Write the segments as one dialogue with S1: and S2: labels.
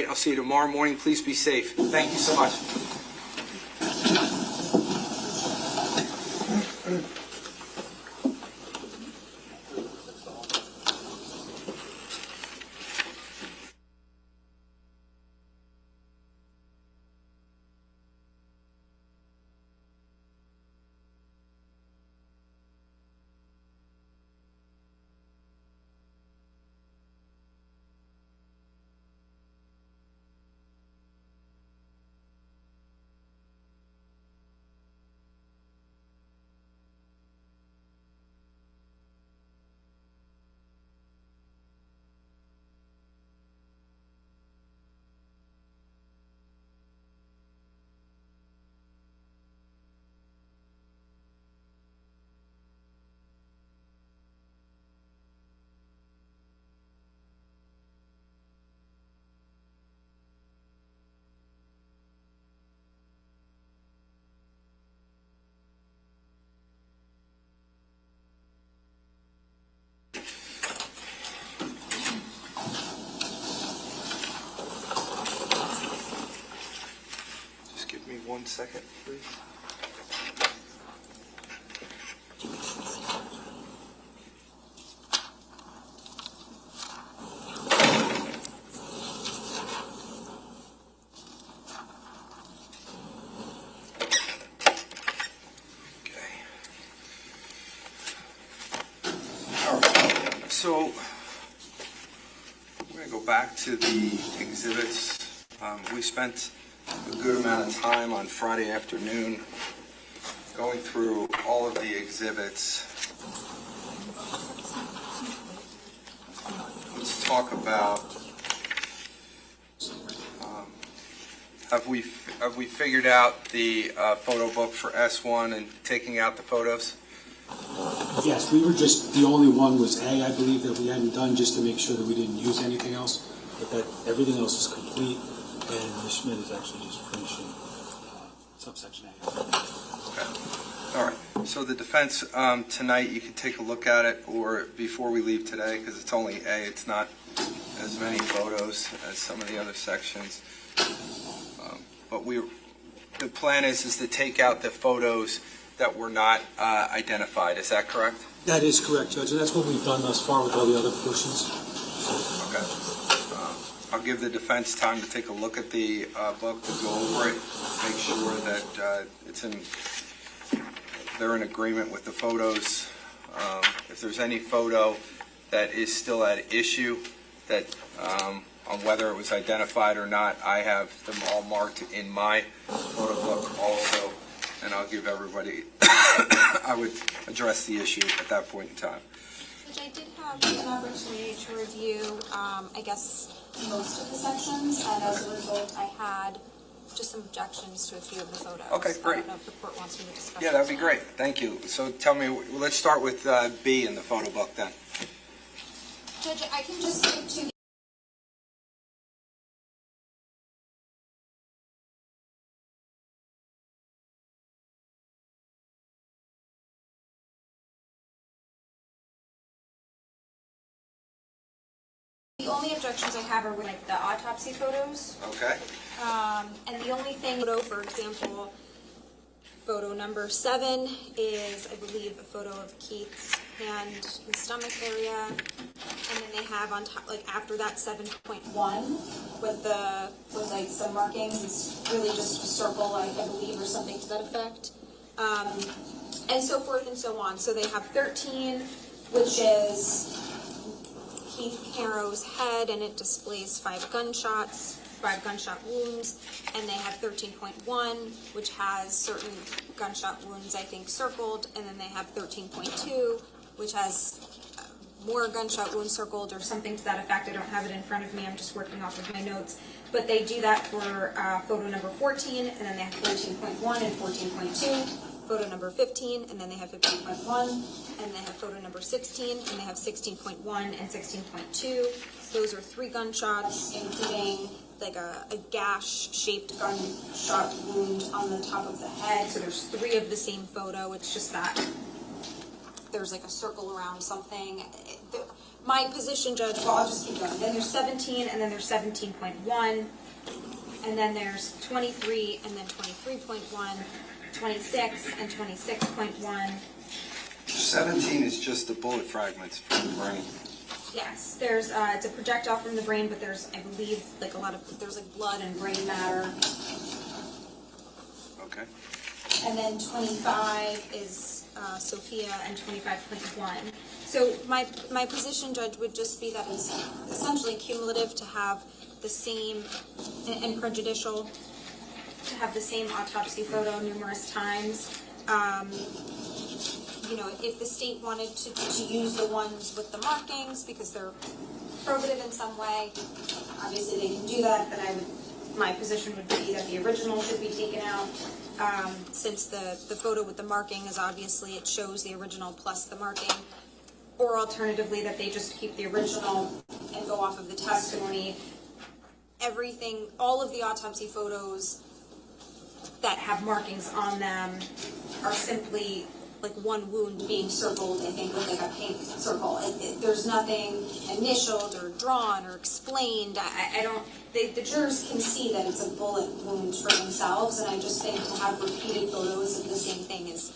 S1: I'll see you tomorrow morning. Please be safe. Thank you so much. Just give me 1 second, please. So we're going to go back to the exhibits. We spent a good amount of time on Friday afternoon going through all of the exhibits. Let's talk about, have we figured out the photo book for S1 and taking out the photos?
S2: Yes, we were just, the only one was A, I believe, that we hadn't done just to make sure that we didn't use anything else, but that everything else is complete, and Ms. Schmidt is actually just finishing subsection A.
S1: Okay. All right. So the defense, tonight, you can take a look at it, or before we leave today, because it's only A, it's not as many photos as some of the other sections. But the plan is to take out the photos that were not identified. Is that correct?
S2: That is correct, Judge, and that's what we've done thus far with all the other portions.
S1: Okay. I'll give the defense time to take a look at the book, to go over it, make sure that they're in agreement with the photos. If there's any photo that is still at issue, that on whether it was identified or not, I have them all marked in my photo book also. And I'll give everybody, I would address the issue at that point in time.
S3: Which I did have an opportunity to review, I guess, most of the sections, and as a result, I had just some objections to a few of the photos.
S1: Okay, great.
S3: I don't know if the court wants me to discuss.
S1: Yeah, that'd be great. Thank you. So tell me, let's start with B in the photo book then.
S3: Judge, I can just stick to the only objections I have are with like the autopsy photos.
S1: Okay.
S3: And the only thing, for example, photo number 7 is, I believe, a photo of Keith's hand and stomach area, and then they have on top, like after that, 7.1 with like some markings. It's really just a circle, I believe, or something to that effect, and so forth and so on. So they have 13, which is Keith Caneiro's head, and it displays 5 gunshot wounds, and they have 13.1, which has certain gunshot wounds, I think, circled, and then they have 13.2, which has more gunshot wounds circled, or something to that effect. I don't have it in front of me, I'm just working off of my notes, but they do that for photo number 14, and then they have 14.1 and 14.2. Photo number 15, and then they have 15.1, and they have photo number 16, and they have 16.1 and 16.2. Those are 3 gunshots, including like a gash-shaped gunshot wound on the top of the head. So there's 3 of the same photo. It's just that there's like a circle around something. my position, Judge, well, I'll just keep going. Then there's 17, and then there's 17.1, and then there's 23, and then 23.1, 26, and 26.1.
S1: 17 is just the bullet fragments from the brain.
S3: Yes, there's, it's a projectile from the brain, but there's, I believe, like there's like blood and brain matter.
S1: Okay.
S3: And then 25 is Sophia, and 25.1. So my position, Judge, would just be that it's essentially cumulative to have the same, and prejudicial, to have the same autopsy photo numerous times. You know, if the state wanted to use the ones with the markings because they're probative in some way, obviously they can do that, but my position would be that the original should be taken out, since the photo with the marking is obviously, it shows the original plus the marking, or alternatively that they just keep the original and go off of the testimony. Everything, all of the autopsy photos that have markings on them are simply like one wound being circled, I think, with like a pink circle. There's nothing initialed or drawn or explained. I don't, the jurors can see that it's a bullet wound for themselves, and I just think to have repeated photos of the same thing is...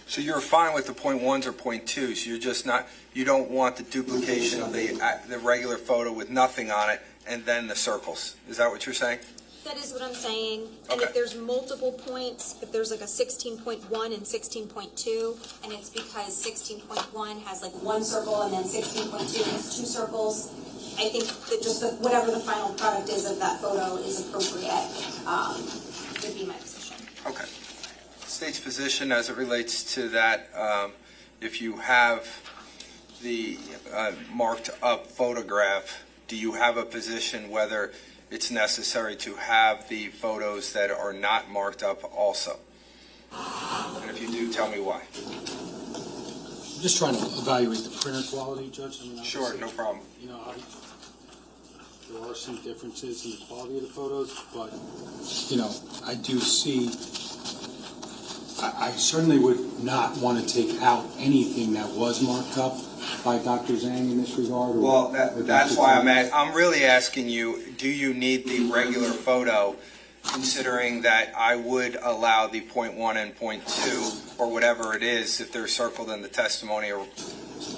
S1: So you're fine with the .1s or .2s, you're just not, you don't want the duplication of the regular photo with nothing on it and then the circles. Is that what you're saying?
S3: That is what I'm saying. And
S1: Okay.
S3: if there's multiple points, if there's like a 16.1 and 16.2, and it's because 16.1 has like one circle and then 16.2 has two circles, I think that just whatever the final product is of that photo is appropriate, would be my position.
S1: Okay. State's position as it relates to that, if you have the marked up photograph, do you have a position whether it's necessary to have the photos that are not marked up also? And if you do, tell me why.
S2: I'm just trying to evaluate the printer quality, Judge. I mean,
S1: Sure,
S2: obviously,
S1: no problem.
S2: You know, there are some differences in the quality of the photos, but, you know, I do see, I certainly would not want to take out anything that was marked up by Dr. Zhang in this regard.
S1: Well, that's why I'm really asking you, do you need the regular photo, considering that I would allow the .1 and .2, or whatever it is, if they're circled in the testimony? Or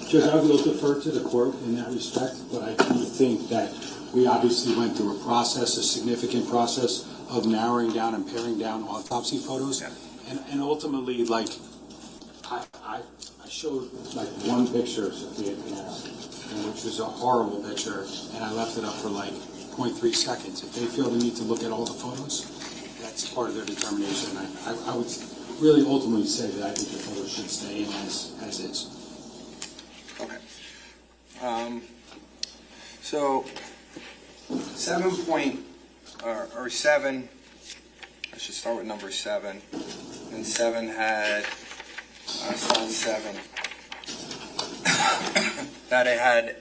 S2: Judge, I will defer to the court in that respect, but I do think that we obviously went through a process, a significant process of narrowing down and paring down autopsy photos.
S1: Yeah.
S2: And ultimately, like, I showed like one picture of Sophia Caneiro, which was a horrible picture, and I left it up for like 0.3 seconds. If they feel the need to look at all the photos, that's part of their determination. I would really ultimately say that I think the photos should stay in as is.
S1: Okay. So 7, I should start with number 7. And 7 had, slide 7, that it had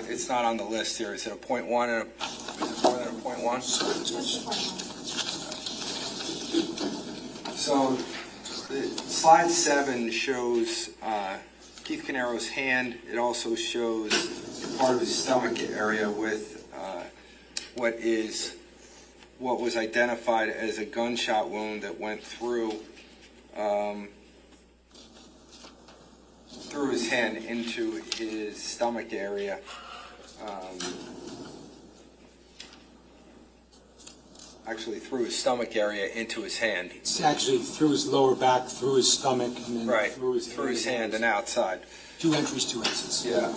S1: it's not on the list here. Is it a .1 and is it more than a .1? So slide 7 shows Keith Caneiro's hand. It also shows part of his stomach area with what was identified as a gunshot wound that went through his hand into his stomach area. Actually, through his stomach area into his hand.
S2: It's actually through his lower back, through his stomach, and then
S1: Right,
S2: through his
S1: hand and outside.
S2: 2 entries, 2 exits.
S1: Yeah.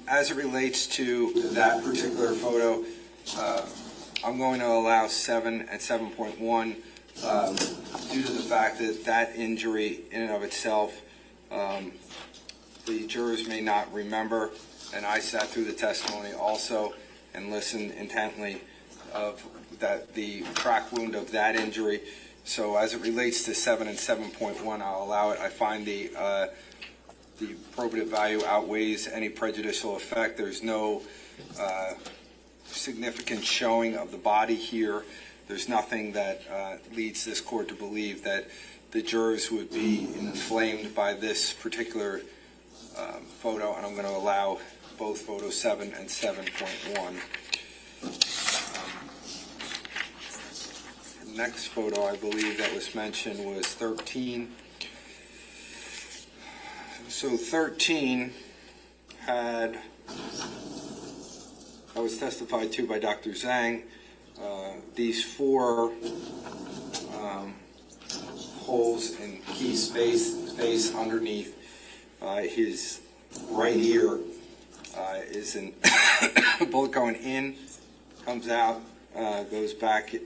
S1: As it relates to that particular photo, I'm going to allow 7 and 7.1 due to the fact that that injury in and of itself, the jurors may not remember, and I sat through the testimony also and listened intently of the track wound of that injury. So as it relates to 7 and 7.1, I'll allow it. I find the probative value outweighs any prejudicial effect. There's no significant showing of the body here. There's nothing that leads this court to believe that the jurors would be inflamed by this particular photo, and I'm going to allow both photo 7 and 7.1. Next photo, I believe that was mentioned, was 13. So 13 that was testified to by Dr. Zhang. These 4 holes in key space underneath his right ear is a bullet going in, comes out, goes back in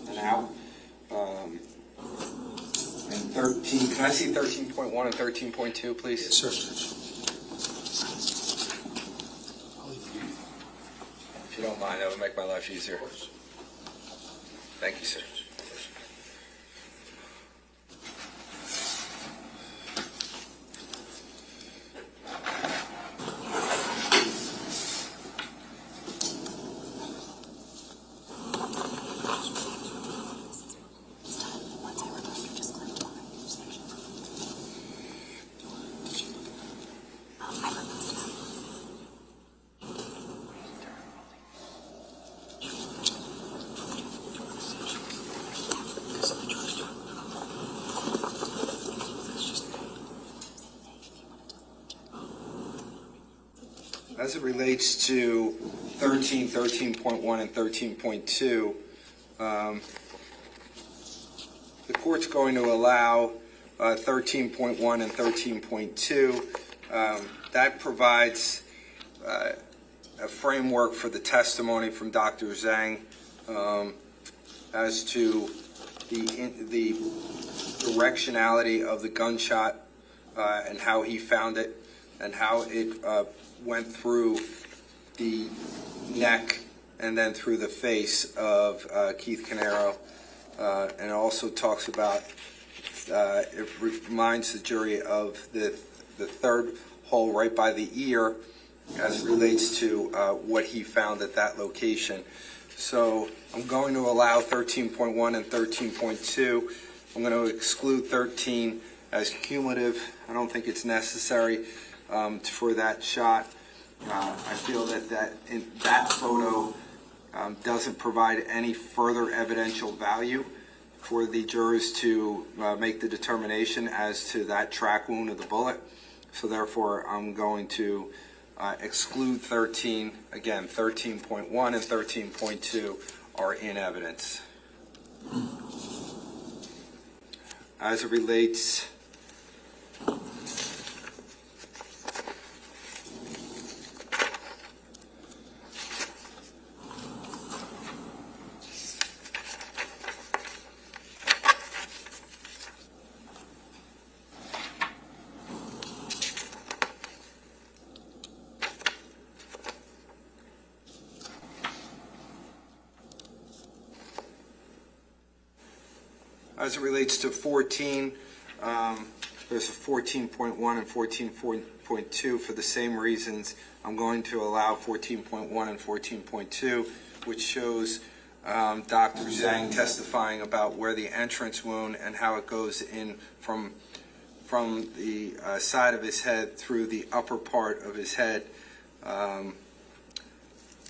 S1: and out. And 13, can I see 13.1 and 13.2, please?
S2: Yes, sir, Judge.
S1: If you don't mind, that would make my life easier. Thank you, sir. As it relates to 13, 13.1, and 13.2, the court's going to allow 13.1 and 13.2. That provides a framework for the testimony from Dr. Zhang as to the directionality of the gunshot and how he found it and how it went through the neck and then through the face of Keith Caneiro. And it also talks about, it reminds the jury of the third hole right by the ear as it relates to what he found at that location. So I'm going to allow 13.1 and 13.2. I'm going to exclude 13 as cumulative. I don't think it's necessary for that shot. I feel that that photo doesn't provide any further evidential value for the jurors to make the determination as to that track wound of the bullet. So therefore, I'm going to exclude 13. Again, 13.1 and 13.2 are in evidence. As it relates to 14, there's a 14.1 and 14.2 for the same reasons. I'm going to allow 14.1 and 14.2, which shows Dr. Zhang testifying about where the entrance wound and how it goes in from the side of his head through the upper part of his head.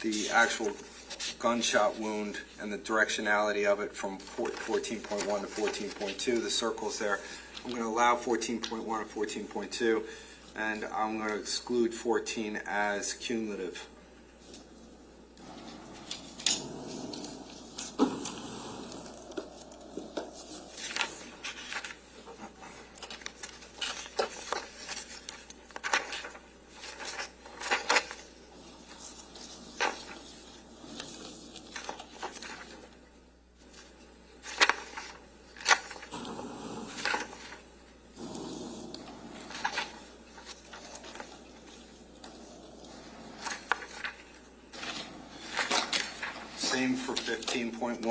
S1: The actual gunshot wound and the directionality of it from 14.1 to 14.2, the circles there. I'm going to allow 14.1 and 14.2, and I'm going to exclude 14 as cumulative. Same for 15.1.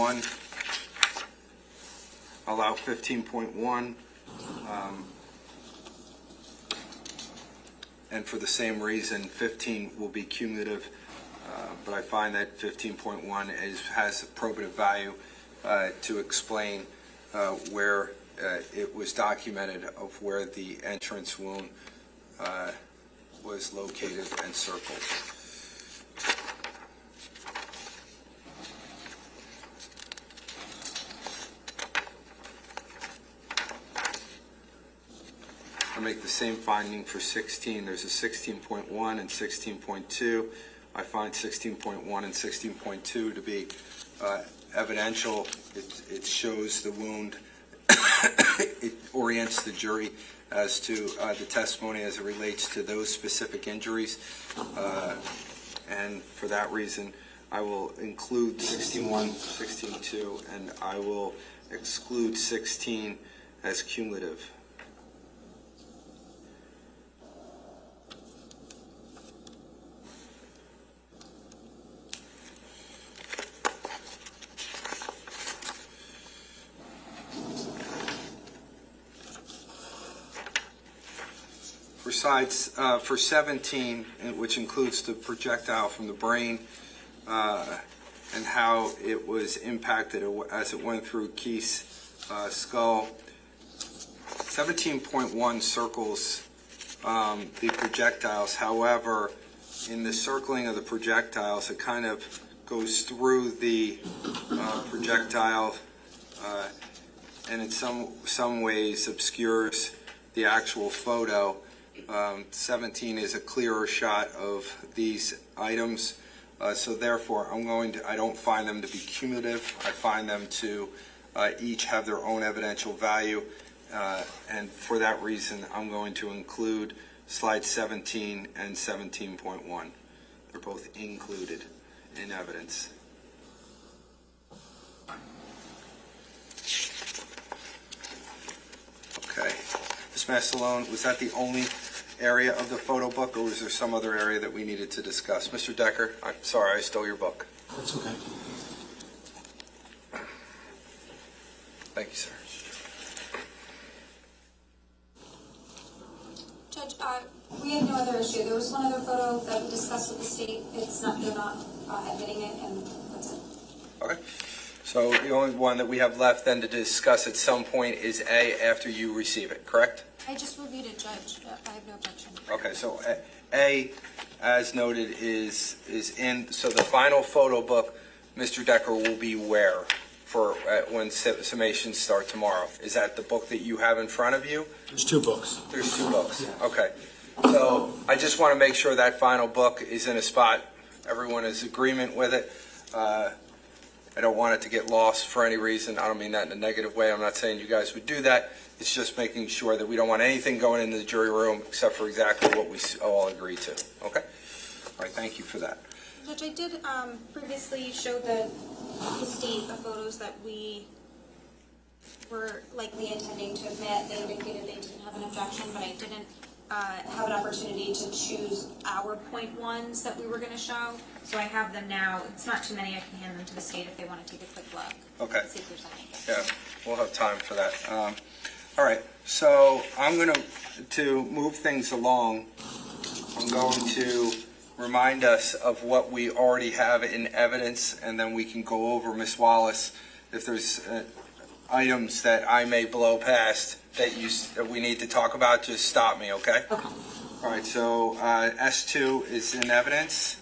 S1: Allow 15.1. And for the same reason, 15 will be cumulative. But I find that 15.1 has probative value to explain where it was documented of where the entrance wound was located and circled. I make the same finding for 16. There's a 16.1 and 16.2. I find 16.1 and 16.2 to be evidential. It shows the wound. It orients the jury as to the testimony as it relates to those specific injuries. And for that reason, I will include 16.1, 16.2, and I will exclude 16 as cumulative. For 17, which includes the projectile from the brain and how it was impacted as it went through Keith's skull, 17.1 circles the projectiles. However, in the circling of the projectiles, it kind of goes through the projectile and in some ways obscures the actual photo. 17 is a clearer shot of these items, so therefore I don't find them to be cumulative. I find them to each have their own evidential value, and for that reason I'm going to include slide 17 and 17.1. They're both included in evidence. Okay. Ms. Mastellone, was that the only area of the photo book, or was there some other area that we needed to discuss? Mr. Decker, I'm sorry, I stole your book.
S2: That's okay.
S1: Thank you, sir.
S3: Judge, we had no other issue. There was one other photo that we discussed with the state. They're not admitting it, and that's it.
S1: Okay. So the only one that we have left then to discuss at some point is A after you receive it, correct?
S3: I just reviewed it, Judge. I have no objection.
S1: Okay, so A, as noted, is in. So the final photo book, Mr. Decker, will be where for when summations start tomorrow? Is that the book that you have in front of you?
S2: There's two books.
S1: There's two books.
S2: Yeah.
S1: Okay. So I just want to make sure that final book is in a spot everyone is in agreement with it. I don't want it to get lost for any reason. I don't mean that in a negative way. I'm not saying you guys would do that. It's just making sure that we don't want anything going into the jury room except for exactly what we all agree to. Okay? All right, thank you for that.
S3: Judge, I did previously show the state the photos that we were likely intending to admit. They indicated they didn't have an objection, but I didn't have an opportunity to choose our point ones that we were going to show. So I have them now. It's not too many. I can hand them to the state if they want to take a quick look.
S1: Okay.
S3: See if there's any.
S1: Yeah, we'll have time for that. All right, so I'm going to move things along. I'm going to remind us of what we already have in evidence, and then we can go over, Ms. Wallace, if there's items that I may blow past that we need to talk about, just stop me, okay?
S3: Okay.
S1: All right, so S2 is in evidence.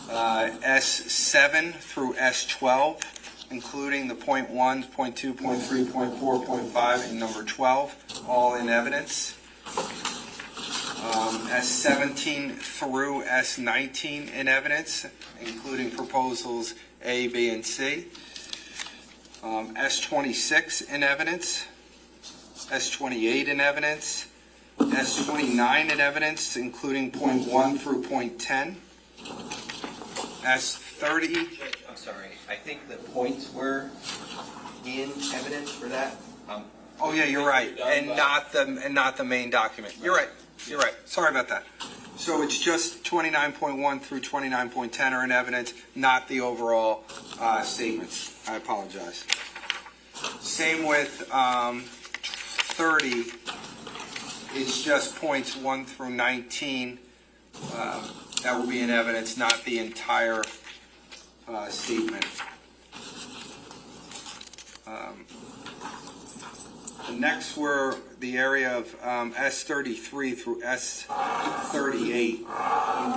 S1: S7 through S12, including the point 1, point 2, point 3, point 4, point 5, and number 12, all in evidence. S17 through S19 in evidence, including proposals A, B, and C. S26 in evidence. S28 in evidence. S29 in evidence, including point 1 through point 10. S30.
S4: I'm sorry, I think the points were in evidence for that.
S1: Oh yeah, you're right, and not the main document. You're right. You're right. Sorry about that. So it's just 29.1 through 29.10 are in evidence, not the overall statements. I apologize. Same with 30. It's just points 1 through 19 that will be in evidence, not the entire statement. The next were the area of S33 through S38. We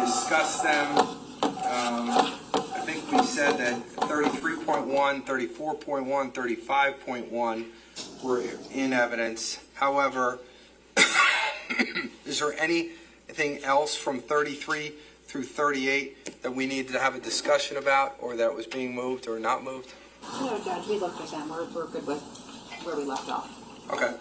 S1: discussed them. I think we said that 33.1, 34.1, 35.1 were in evidence. However, is there anything else from 33 through 38 that we needed to have a discussion about, or that was being moved or not moved?
S5: No, Judge, we looked at them. We're good with where we left off.
S1: Okay.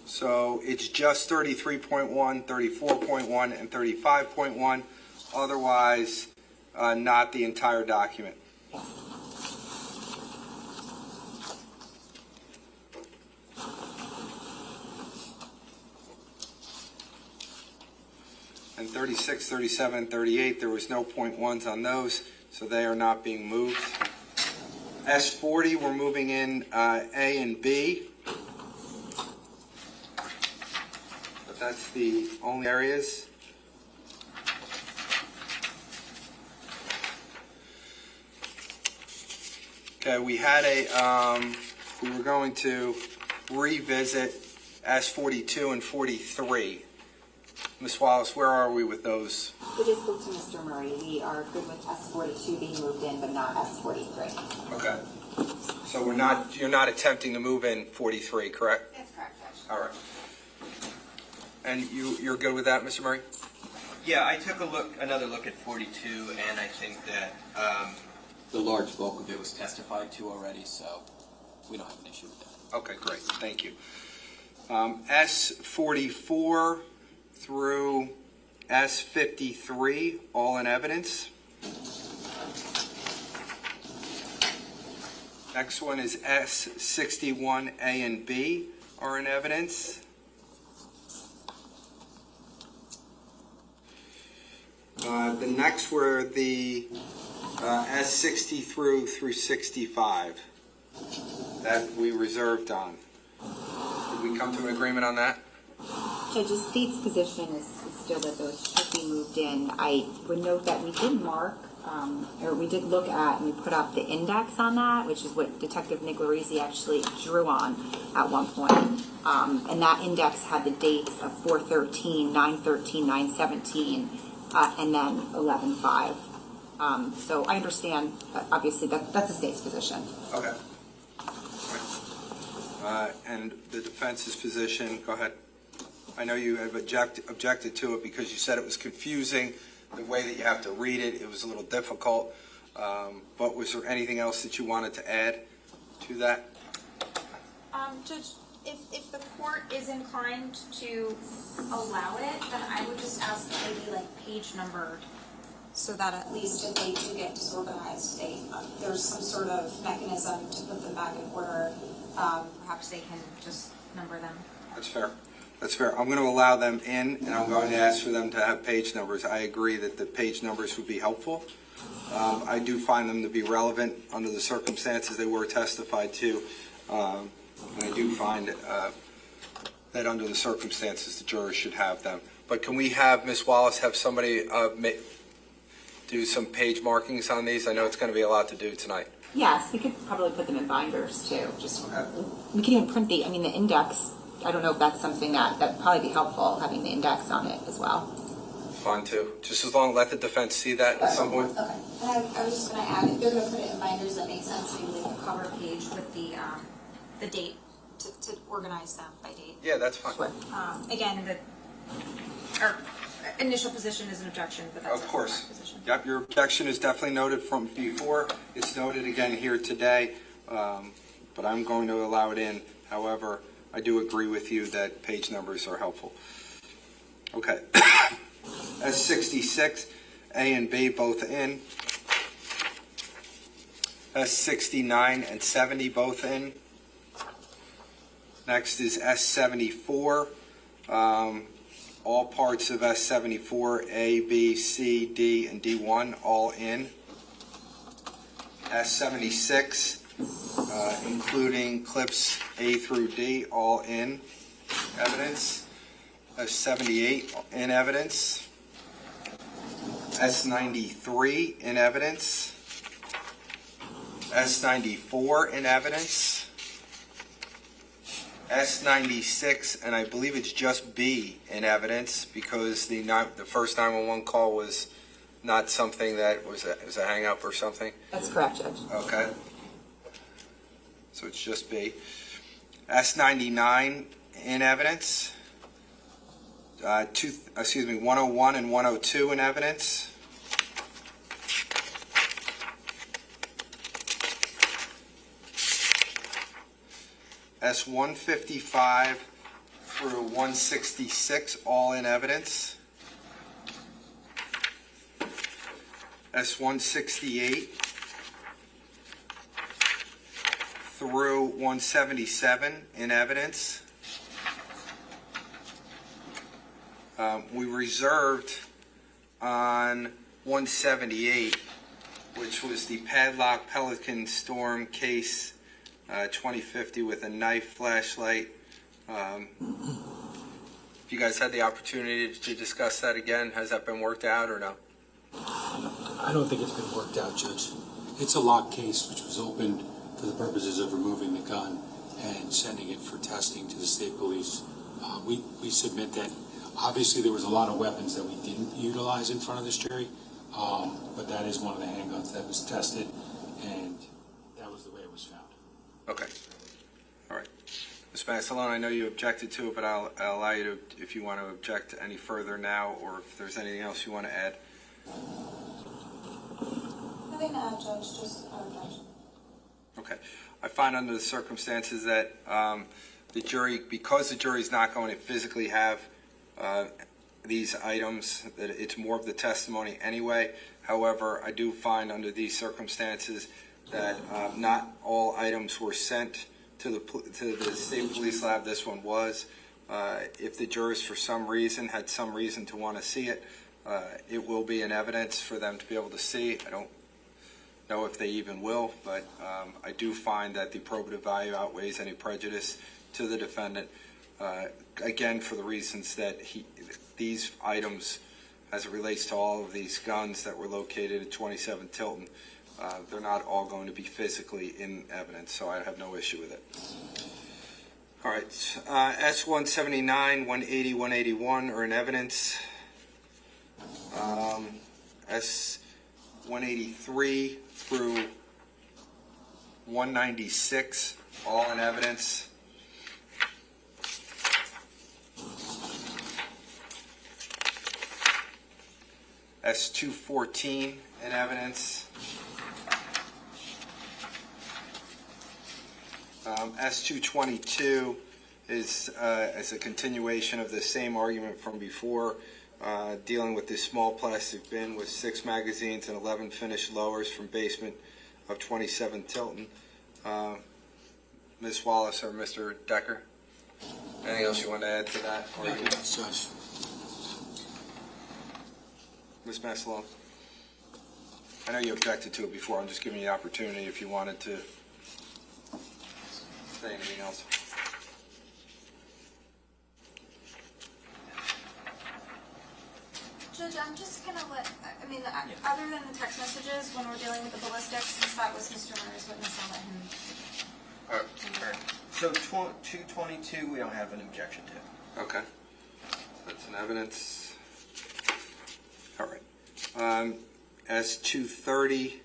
S1: So it's just 33.1, 34.1, and 35.1, otherwise not the entire document. And 36, 37, and 38, there was no .1s on those, so they are not being moved. S40, we're moving in A and B. But that's the only areas. Okay, we had we were going to revisit S42 and 43. Ms. Wallace, where are we with those?
S5: We just spoke to Mr. Murray. We are good with S42 being moved in, but not S43.
S1: Okay. So you're not attempting to move in 43, correct?
S5: That's correct, Judge.
S1: All right. And you're good with that, Mr. Murray?
S4: Yeah, I took another look at 42, and I think that the large bulk of it was testified to already, so we don't have an issue with that.
S1: Okay, great. Thank you. S44 through S53, all in evidence. Next one is S61, A and B are in evidence. The next were the S60 through 65 that we reserved on. Did we come to an agreement on that?
S5: Judge, the state's position is still that those should be moved in. I would note that we did mark, or we did look at, and we put up the index on that, which is what Detective Nicolarizi actually drew on at one point. And that index had the dates of 4/13, 9/13, 9/17, and then 11/5. So I understand, obviously, that's the state's position.
S1: Okay. And the defense's position, go ahead. I know you have objected to it because you said it was confusing, the way that you have to read it. It was a little difficult. But was there anything else that you wanted to add to that?
S3: Judge, if the court is inclined to allow it, then I would just ask that they be page numbered, so that at least if they do get disorganized, there's some sort of mechanism to put them back in order. Perhaps they can just number them.
S1: That's fair. That's fair. I'm going to allow them in, and I'm going to ask for them to have page numbers. I agree that the page numbers would be helpful. I do find them to be relevant under the circumstances they were testified to. And I do find that under the circumstances the jurors should have them. But can we have Ms. Wallace have somebody do some page markings on these? I know it's going to be a lot to do tonight.
S5: Yes, we could probably put them in binders too. We can even print the index. I don't know if that's something that'd probably be helpful, having the index on it as well.
S1: Fine too. Just as long as let the defense see that at some point.
S3: Okay. And I was just going to add, if they're going to put it in binders, that makes sense. Maybe like a cover page with the date to organize them by date.
S1: Yeah, that's fine.
S5: Sure.
S3: Again, our initial position is an objection, but that's
S1: Of course.
S3: our position.
S1: Yep, your objection is definitely noted from before. It's noted again here today, but I'm going to allow it in. However, I do agree with you that page numbers are helpful. Okay. S66, A and B both in. S69 and 70 both in. Next is S74. All parts of S74, A, B, C, D, and D1, all in. S76, including clips A through D, all in evidence. S78 in evidence. S93 in evidence. S94 in evidence. S96, and I believe it's just B in evidence because the first 911 call was not something that was a hang-up or something.
S5: That's correct, Judge.
S1: Okay. So it's just B. S99 in evidence. 101 and 102 in evidence. S155 through 166, all in evidence. S168 through 177 in evidence. We reserved on 178, which was the padlock Pelican Storm case, 2050 with a knife flashlight. If you guys had the opportunity to discuss that again, has that been worked out or no?
S2: I don't think it's been worked out, Judge. It's a locked case which was opened for the purposes of removing the gun and sending it for testing to the state police. We submit that obviously there was a lot of weapons that we didn't utilize in front of this jury, but that is one of the handguns that was tested, and that was the way it was found.
S1: Okay. All right. Ms. Mastellone, I know you objected to it, but I'll allow you to, if you want to object any further now, or if there's anything else you want to add.
S6: Nothing to add, Judge, just objection.
S1: Okay. I find under the circumstances that the jury, because the jury's not going to physically have these items, that it's more of the testimony anyway. However, I do find under these circumstances that not all items were sent to the state police lab. This one was. If the jurors for some reason had some reason to want to see it, it will be in evidence for them to be able to see. I don't know if they even will, but I do find that the probative value outweighs any prejudice to the defendant. Again, for the reasons that these items, as it relates to all of these guns that were located at 27 Tilton, they're not all going to be physically in evidence, so I have no issue with it. All right, S179, 180, 181 are in evidence. S183 through 196, all in evidence. S214 in evidence. S222 is as a continuation of the same argument from before, dealing with this small plastic bin with 6 magazines and 11 finished lowers from basement of 27 Tilton. Ms. Wallace or Mr. Decker, anything else you want to add to that? Or you-
S2: Judge.
S1: Ms. Mastellone? I know you objected to it before. I'm just giving you the opportunity if you wanted to say anything else.
S6: Judge, I'm just gonna other than the text messages, when we're dealing with the ballistics, since that was Mr. Murray's witness, I'll let him.
S4: All right. So 222, we don't have an objection to.
S1: Okay. That's an evidence. All right. S230.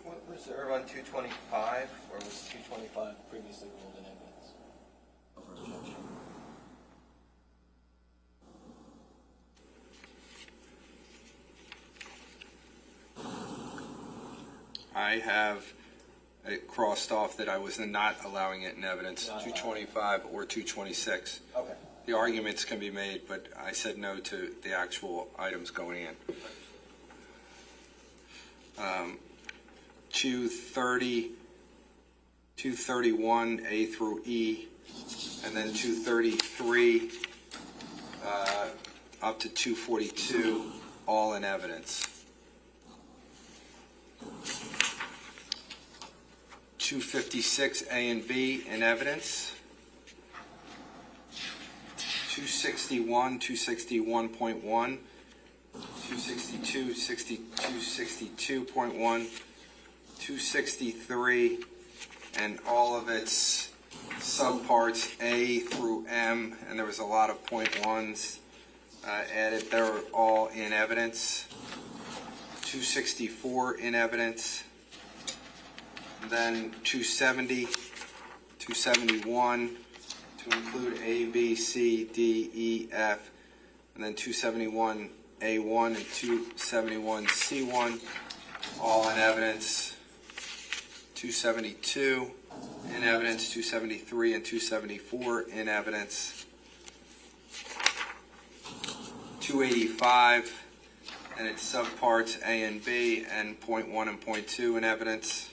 S4: What reserve on 225, or was 225 previously ruled in evidence? Over objection.
S1: I have it crossed off that I was not allowing it in evidence, 225 or 226.
S4: Okay.
S1: The arguments can be made, but I said no to the actual items going in. 230, 231, A through E, and then 233 up to 242, all in evidence. 256, A and B in evidence. 261, 261.1, 262, 62.1, 263, and all of its subparts A through M, and there was a lot of point ones added. They're all in evidence. 264 in evidence. Then 270, 271, to include A, B, C, D, E, F, and then 271 A1 and 271 C1, all in evidence. 272 in evidence, 273 and 274 in evidence. 285 and its subparts A and B, and point 1 and point 2 in evidence.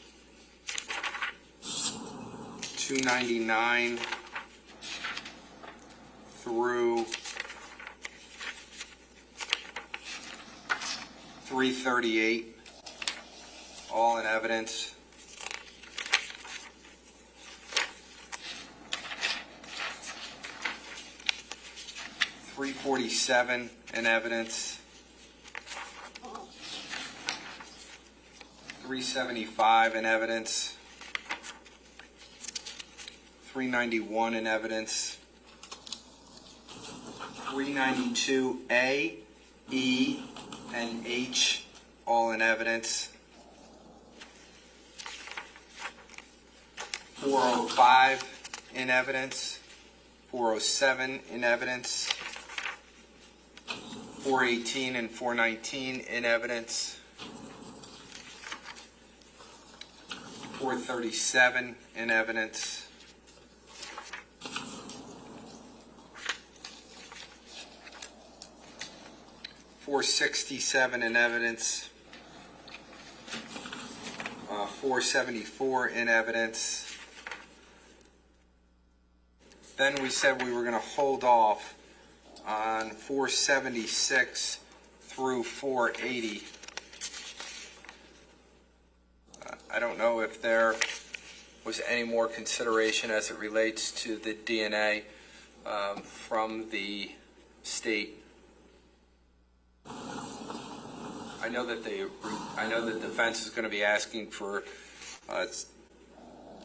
S1: 299 through 338, all in evidence. 347 in evidence. 375 in evidence. 391 in evidence. 392A, E, and H, all in evidence. 405 in evidence. 407 in evidence. 418 and 419 in evidence. 437 in evidence. 467 in evidence. 474 in evidence. Then we said we were going to hold off on 476 through 480. I don't know if there was any more consideration as it relates to the DNA from the state. I know that the defense is going to be asking for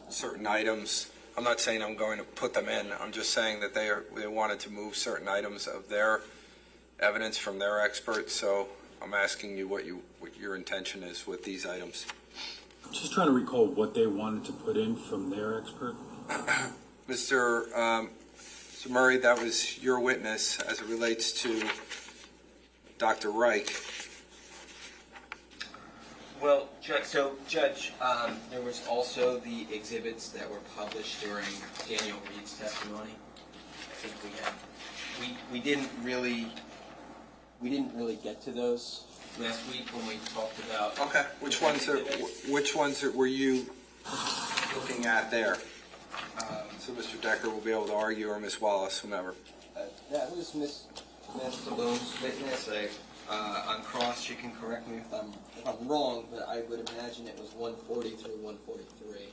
S1: certain items. I'm not saying I'm going to put them in. I'm just saying that they wanted to move certain items of their evidence from their experts. So I'm asking you what your intention is with these items.
S2: I'm just trying to recall what they wanted to put in from their expert.
S1: Mr. Murray, that was your witness as it relates to Dr. Reich.
S4: Well, Judge, there was also the exhibits that were published during Daniel Reed's testimony. I think we didn't really get to those last week when we talked about.
S1: Okay. Which ones were you looking at there? So Mr. Decker will be able to argue, or Ms. Wallace, whomever.
S4: That was Ms. Mastallone's witness. On cross, she can correct me if I'm wrong, but I would imagine it was 140 through 143.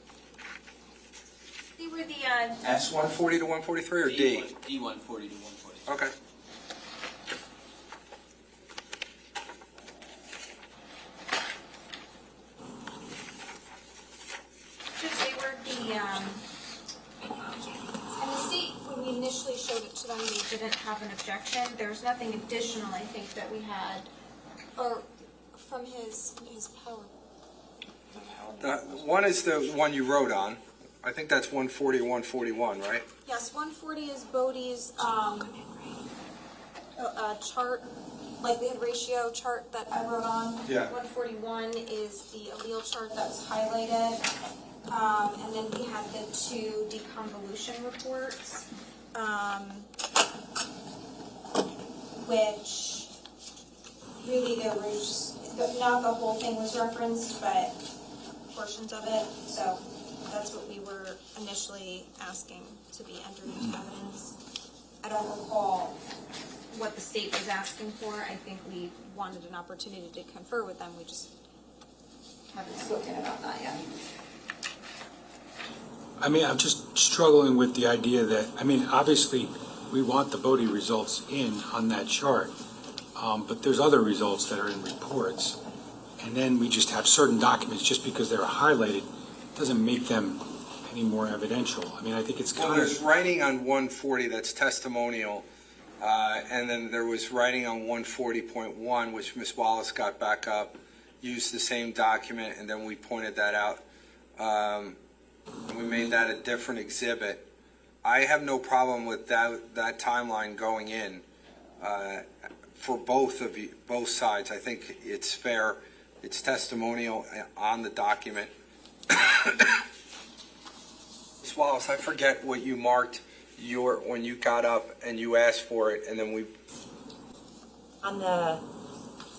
S6: They were the,
S1: S 140 to 143 or D?
S4: D 140 to 143.
S1: Okay.
S6: just they were the, and the state, when we initially showed it to them, they didn't have an objection. There was nothing additional, I think, that we had,
S3: Or from his power.
S1: One is the one you wrote on. I think that's 140 to 141, right?
S3: Yes, 140 is Bodie's chart, likelihood ratio chart that I wrote on.
S1: Yeah.
S3: 141 is the allele chart that's highlighted. And then we had the two deconvolution reports, which really there was, not the whole thing was referenced, but portions of it. So that's what we were initially asking to be entered into evidence. I don't recall what the state was asking for. I think we wanted an opportunity to confer with them. We just haven't spoken about that yet.
S2: I mean, I'm just struggling with the idea that, I mean, obviously, we want the Bodie results in on that chart, but there's other results that are in reports, and then we just have certain documents, just because they're highlighted, doesn't make them any more evidential. I mean, I think it's
S1: Well,
S2: kind
S1: there's
S2: of,
S1: writing on 140 that's testimonial, and then there was writing on 140.1, which Ms. Wallace got back up, used the same document, and then we pointed that out. And we made that a different exhibit. I have no problem with that timeline going in for both of you, both sides. I think it's fair. It's testimonial on the document. Ms. Wallace, I forget what you marked when you got up and you asked for it, and then we.
S5: On the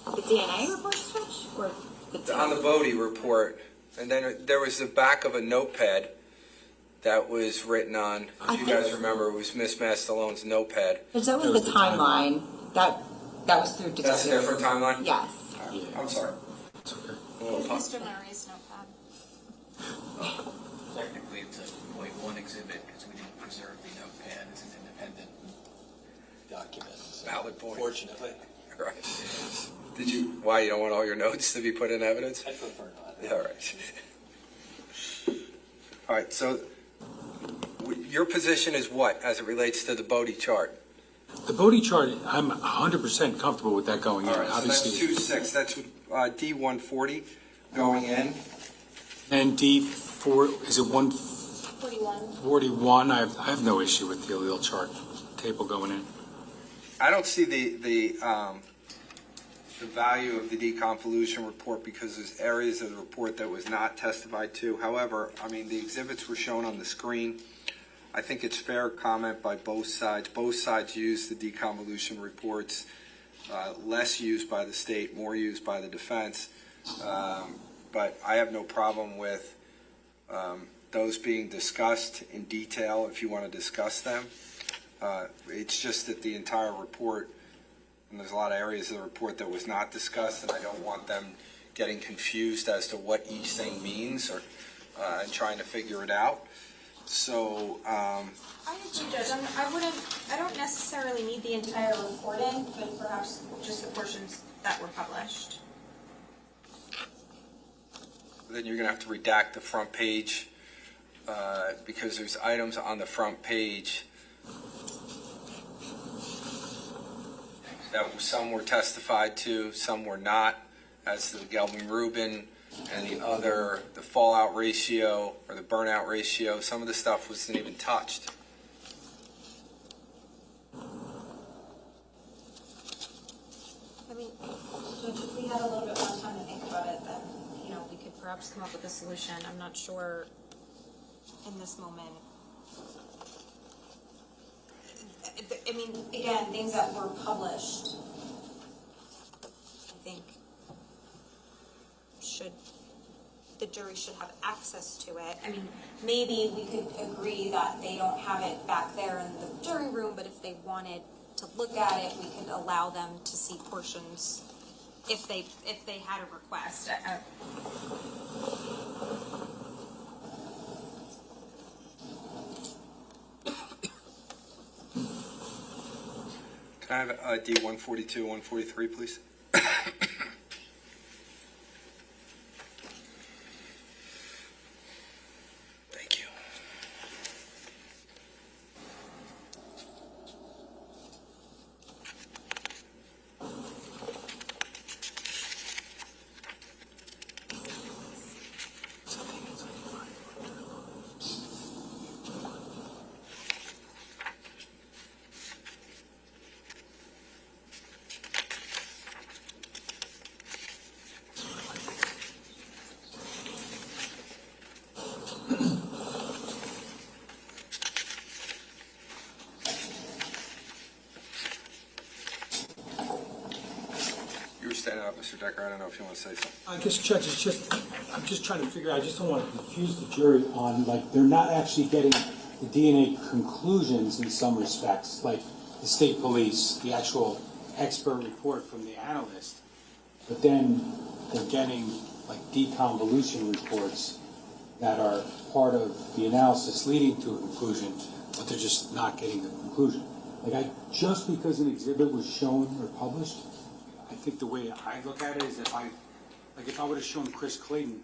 S5: DNA report, Stretch, or
S1: On the Bodie report, and then there was the back of a notepad that was written on, if you guys remember, it was Miss Mastallone's notepad.
S5: That was the timeline. That was through detective.
S1: That's a different timeline?
S5: Yes.
S1: I'm sorry.
S2: it's okay.
S3: It's Mr. Murray's notepad.
S4: Technically, it's a .1 exhibit because we didn't preserve the notepad as an independent document. So
S1: Valid point.
S4: Fortunately.
S1: Right. Did you, why, you don't want all your notes to be put in evidence?
S4: I prefer not.
S1: All right. All right, so your position is what, as it relates to the Bodie chart?
S2: The Bodie chart, I'm 100% comfortable with that going in.
S1: All right, so that's
S2: Obviously,
S1: 2.6, that's D140 going in.
S2: and D4, is it
S3: 41.
S2: 141? I have no issue with the allele chart table going in.
S1: I don't see the value of the deconvolution report because there's areas of the report that was not testified to. However, I mean, the exhibits were shown on the screen. I think it's fair comment by both sides. Both sides use the deconvolution reports, less used by the state, more used by the defense. But I have no problem with those being discussed in detail if you want to discuss them. It's just that the entire report, and there's a lot of areas of the report that was not discussed, and I don't want them getting confused as to what each thing means or and trying to figure it out. So,
S3: I agree, Judge. I don't necessarily need the entire reporting, but perhaps just the portions that were published.
S1: then you're going to have to redact the front page because there's items on the front page that some were testified to, some were not, as the Gelman-Rubin and the fallout ratio or the burnout ratio. Some of the stuff wasn't even touched.
S3: I mean, Judge, if we had a little bit more time to think about it, then, we could perhaps come up with a solution. I'm not sure in this moment. I mean, again, things that were published, I think, the jury should have access to it. I mean, maybe we could agree that they don't have it back there in the jury room, but if they wanted to look at it, we could allow them to see portions if they had a request.
S1: Can I have D142, 143, please? Thank you. You were standing up, Mr. Decker. I don't know if you want to say something.
S2: I guess, Judge, I'm just trying to figure out, I just don't want to confuse the jury on, like, they're not actually getting the DNA conclusions in some respects, like the state police, the actual expert report from the analyst, but then they're getting, like, deconvolution reports that are part of the analysis leading to a conclusion, but they're just not getting the conclusion. Like, just because an exhibit was shown or published, I think the way I look at it is if I would have shown Chris Clayton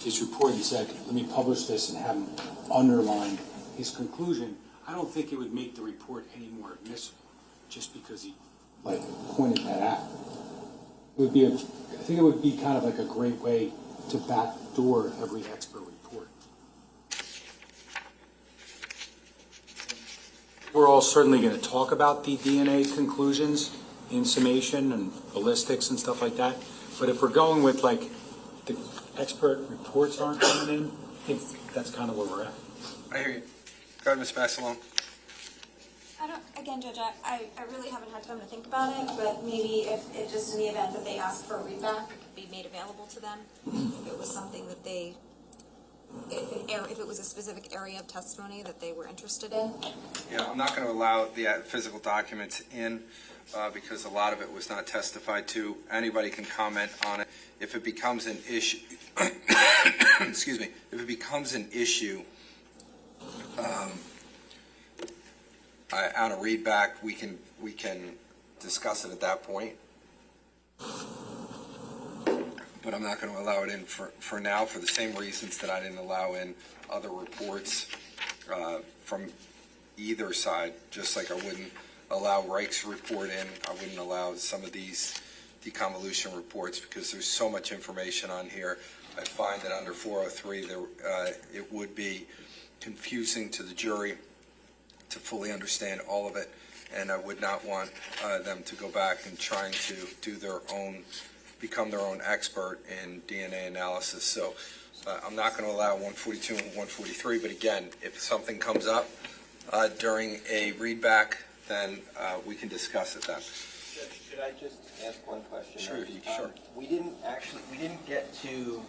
S2: his report and said, let me publish this and have him underline his conclusion, I don't think it would make the report any more admissible, just because he, like, pointed that out. It would be I think it would be kind of like a great way to backdoor every expert report. We're all certainly going to talk about the DNA conclusions in summation and ballistics and stuff like that. But if we're going with, like, the expert reports aren't coming in, I think that's kind of where we're at.
S1: I hear you. Go ahead, Ms. Mastellone.
S6: Again, Judge, I really haven't had time to think about it, but maybe if it just in the event that they ask for a readback,
S3: It could be made available to them if it was something that they, if it was a specific area of testimony that they were interested in.
S1: Yeah, I'm not going to allow the physical documents in because a lot of it was not testified to. Anybody can comment on it. If it becomes an issue, excuse me, if it becomes an issue on a readback, we can discuss it at that point. But I'm not going to allow it in for now for the same reasons that I didn't allow in other reports from either side, just like I wouldn't allow Reich's report in. I wouldn't allow some of these deconvolution reports because there's so much information on here. I find that under 403 it would be confusing to the jury to fully understand all of it, and I would not want them to go back and trying to do their own, become their own expert in DNA analysis. So I'm not going to allow 142 and 143, but again, if something comes up during a readback, then we can discuss it then.
S4: Should I just ask one question?
S1: Sure, sure.
S4: We didn't get to,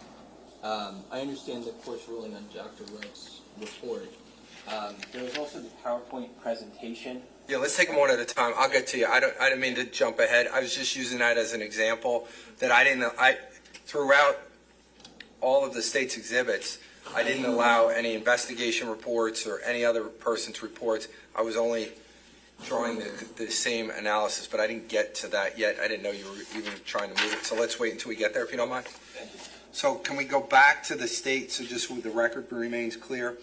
S4: I understand the court's ruling on Dr. Reich's report. There was also the PowerPoint presentation.
S1: Yeah, let's take them one at a time. I'll get to you. I didn't mean to jump ahead. I was just using that as an example that throughout all of the state's exhibits, I didn't allow any investigation reports or any other person's reports. I was only drawing the same analysis, but I didn't get to that yet. I didn't know you were even trying to move it. So let's wait until we get there, if you don't mind.
S4: Thank you.
S1: So can we go back to the state so just the record remains clear?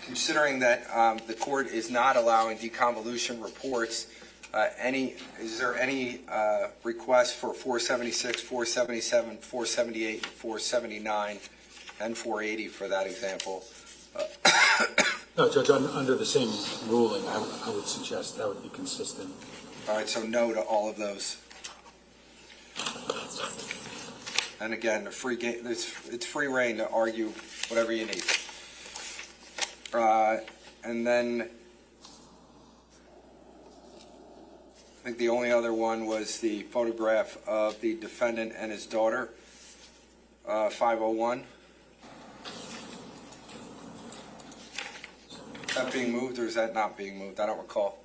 S1: Considering that the court is not allowing deconvolution reports, is there any request for 476, 477, 478, 479, and 480 for that example?
S2: No, Judge, under the same ruling, I would suggest that would be consistent.
S1: All right, so no to all of those. And again, it's free reign to argue whatever you need. And then I think the only other one was the photograph of the defendant and his daughter, 501. Is that being moved or is that not being moved? I don't recall.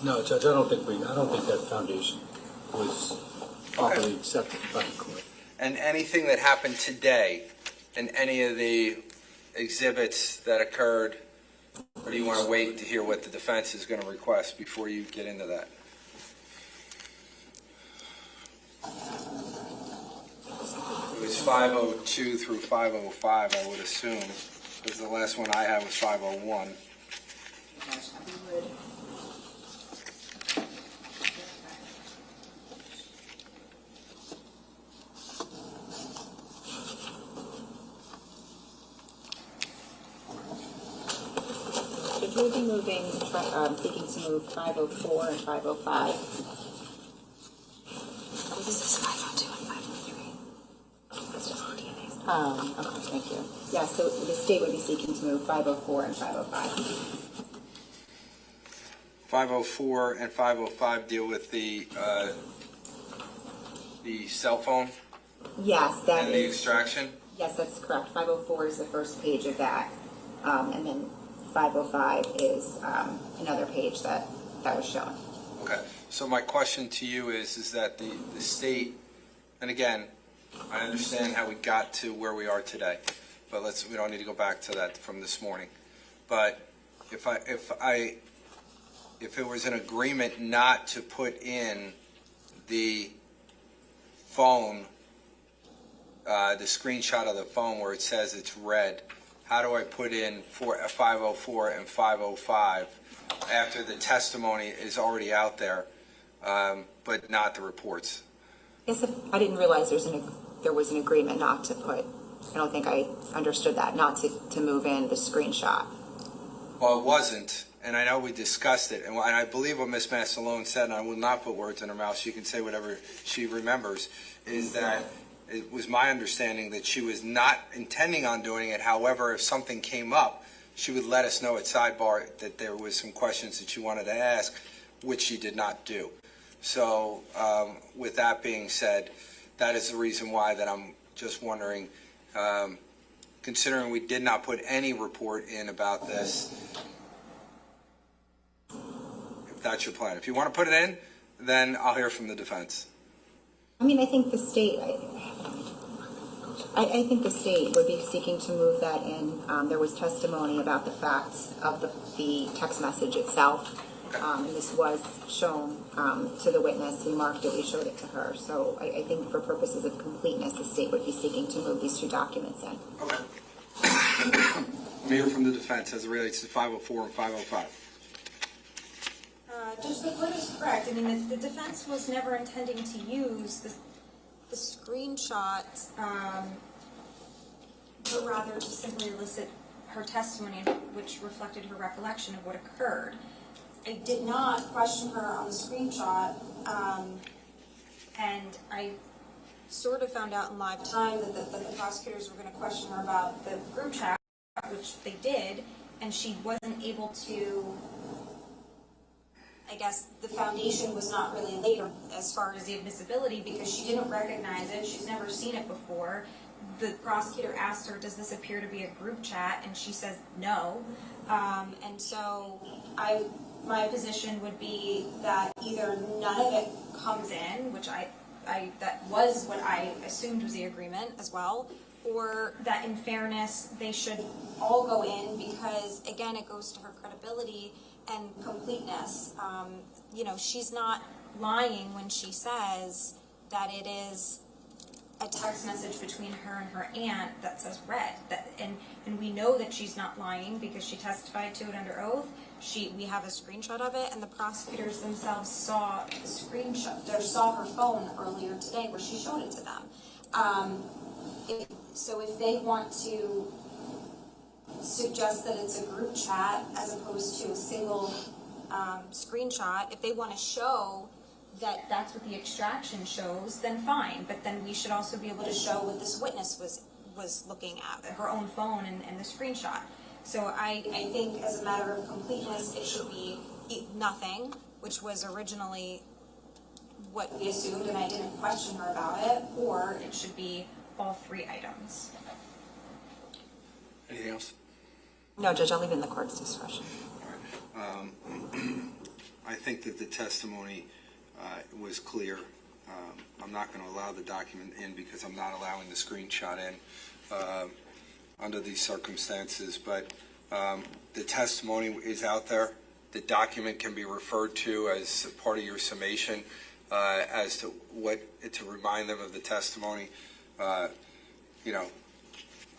S2: No, Judge, I don't think that foundation was properly accepted by the court.
S1: And anything that happened today in any of the exhibits that occurred, or do you want to wait to hear what the defense is going to request before you get into that? It was 502 through 505, I would assume, because the last one I had was 501.
S5: You would be moving, seeking to move 504 and 505.
S3: This is 502 and 503. That's just the DNA's.
S5: Okay, thank you. Yeah, so the state would be seeking to move 504 and 505.
S1: 504 and 505 deal with the cell phone
S5: Yes, that
S1: and the
S5: is.
S1: extraction?
S5: Yes, that's correct. 504 is the first page of that. And then 505 is another page that was shown.
S1: Okay, so my question to you is that the state, and again, I understand how we got to where we are today, but we don't need to go back to that from this morning. But if it was an agreement not to put in the phone, the screenshot of the phone where it says it's red, how do I put in 504 and 505 after the testimony is already out there, but not the reports?
S5: I guess I didn't realize there was an agreement not to put, I don't think I understood that, not to move in the screenshot.
S1: Well, it wasn't, and I know we discussed it, and I believe what Ms. Mastellone said, and I will not put words in her mouth, she can say whatever she remembers, is that it was my understanding that she was not intending on doing it. However, if something came up, she would let us know at sidebar that there was some questions that she wanted to ask, which she did not do. So with that being said, that is the reason why that I'm just wondering, considering we did not put any report in about this, if that's your plan. If you want to put it in, then I'll hear from the defense.
S5: I mean, I think the state, I think the state would be seeking to move that in. There was testimony about the facts of the text message itself, and this was shown to the witness. We marked it, we showed it to her. So I think for purposes of completeness, the state would be seeking to move these two documents in.
S1: Okay. Let me hear from the defense as it relates to 504 and 505.
S3: Judge, the court is correct. I mean, the defense was never intending to use the screenshot, but rather to simply elicit her testimony, which reflected her recollection of what occurred.
S6: I did not question her on the screenshot,
S3: And I sort of found out in live time that the prosecutors were going to question her about the group chat, which they did, and she wasn't able to, I guess the foundation was not really laid as far as the admissibility because she didn't recognize it. She's never seen it before. The prosecutor asked her, does this appear to be a group chat? And she says no. And so my position would be that either none of it comes in, which that was what I assumed was the agreement as well, or that in fairness they should all go in because, again, it goes to her credibility and completeness. She's not lying when she says that it is a text message between her and her aunt that says red. And we know that she's not lying because she testified to it under oath. We have a screenshot of it, and the prosecutors themselves saw the screenshot. They saw her phone earlier today where she showed it to them. So if they want to suggest that it's a group chat as opposed to a single screenshot, if they want to show that that's what the extraction shows, then fine. But then we should also be able to show what this witness was looking at, her own phone and the screenshot. So I think as a matter of completeness, it should be nothing, which was originally what we assumed, and I didn't question her about it, or it should be all three items.
S1: Anything else?
S5: No, Judge, I'll leave it in the court's discretion.
S1: I think that the testimony was clear. I'm not going to allow the document in because I'm not allowing the screenshot in under these circumstances, but the testimony is out there. The document can be referred to as part of your summation as to to remind them of the testimony.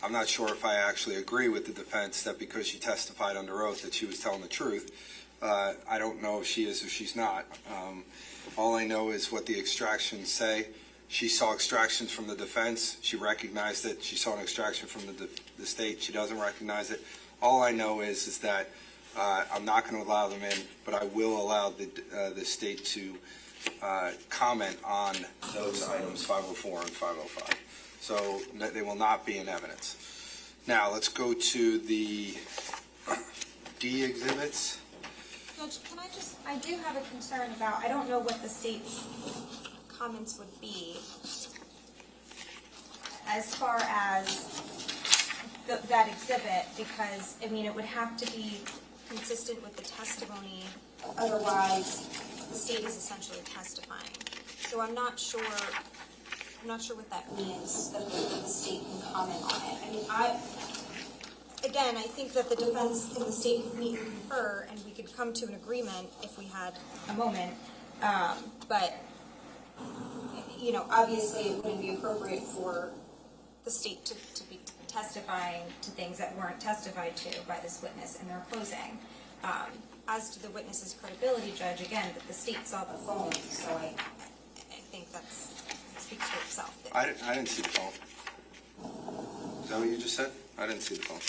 S1: I'm not sure if I actually agree with the defense that because she testified under oath that she was telling the truth. I don't know if she is or she's not. All I know is what the extractions say. She saw extractions from the defense. She recognized it. She saw an extraction from the state. She doesn't recognize it. All I know is that I'm not going to allow them in, but I will allow the state to comment on those items, 504 and 505. So they will not be in evidence. Now let's go to the D exhibits.
S3: Judge, I do have a concern about, I don't know what the state's comments would be as far as that exhibit, because, it would have to be consistent with the testimony, otherwise the state is essentially testifying. So I'm not sure what that means, that the state can comment on it. I think that the defense and the state could meet and confer, and we could come to an agreement if we had a moment. But you know, obviously it wouldn't be appropriate for the state to be testifying to things that weren't testified to by this witness in their closing. As to the witness's credibility, Judge, again, that the state saw the phone, so I think that speaks for itself.
S1: I didn't see the phone. Is that what you just said? I didn't see the phone.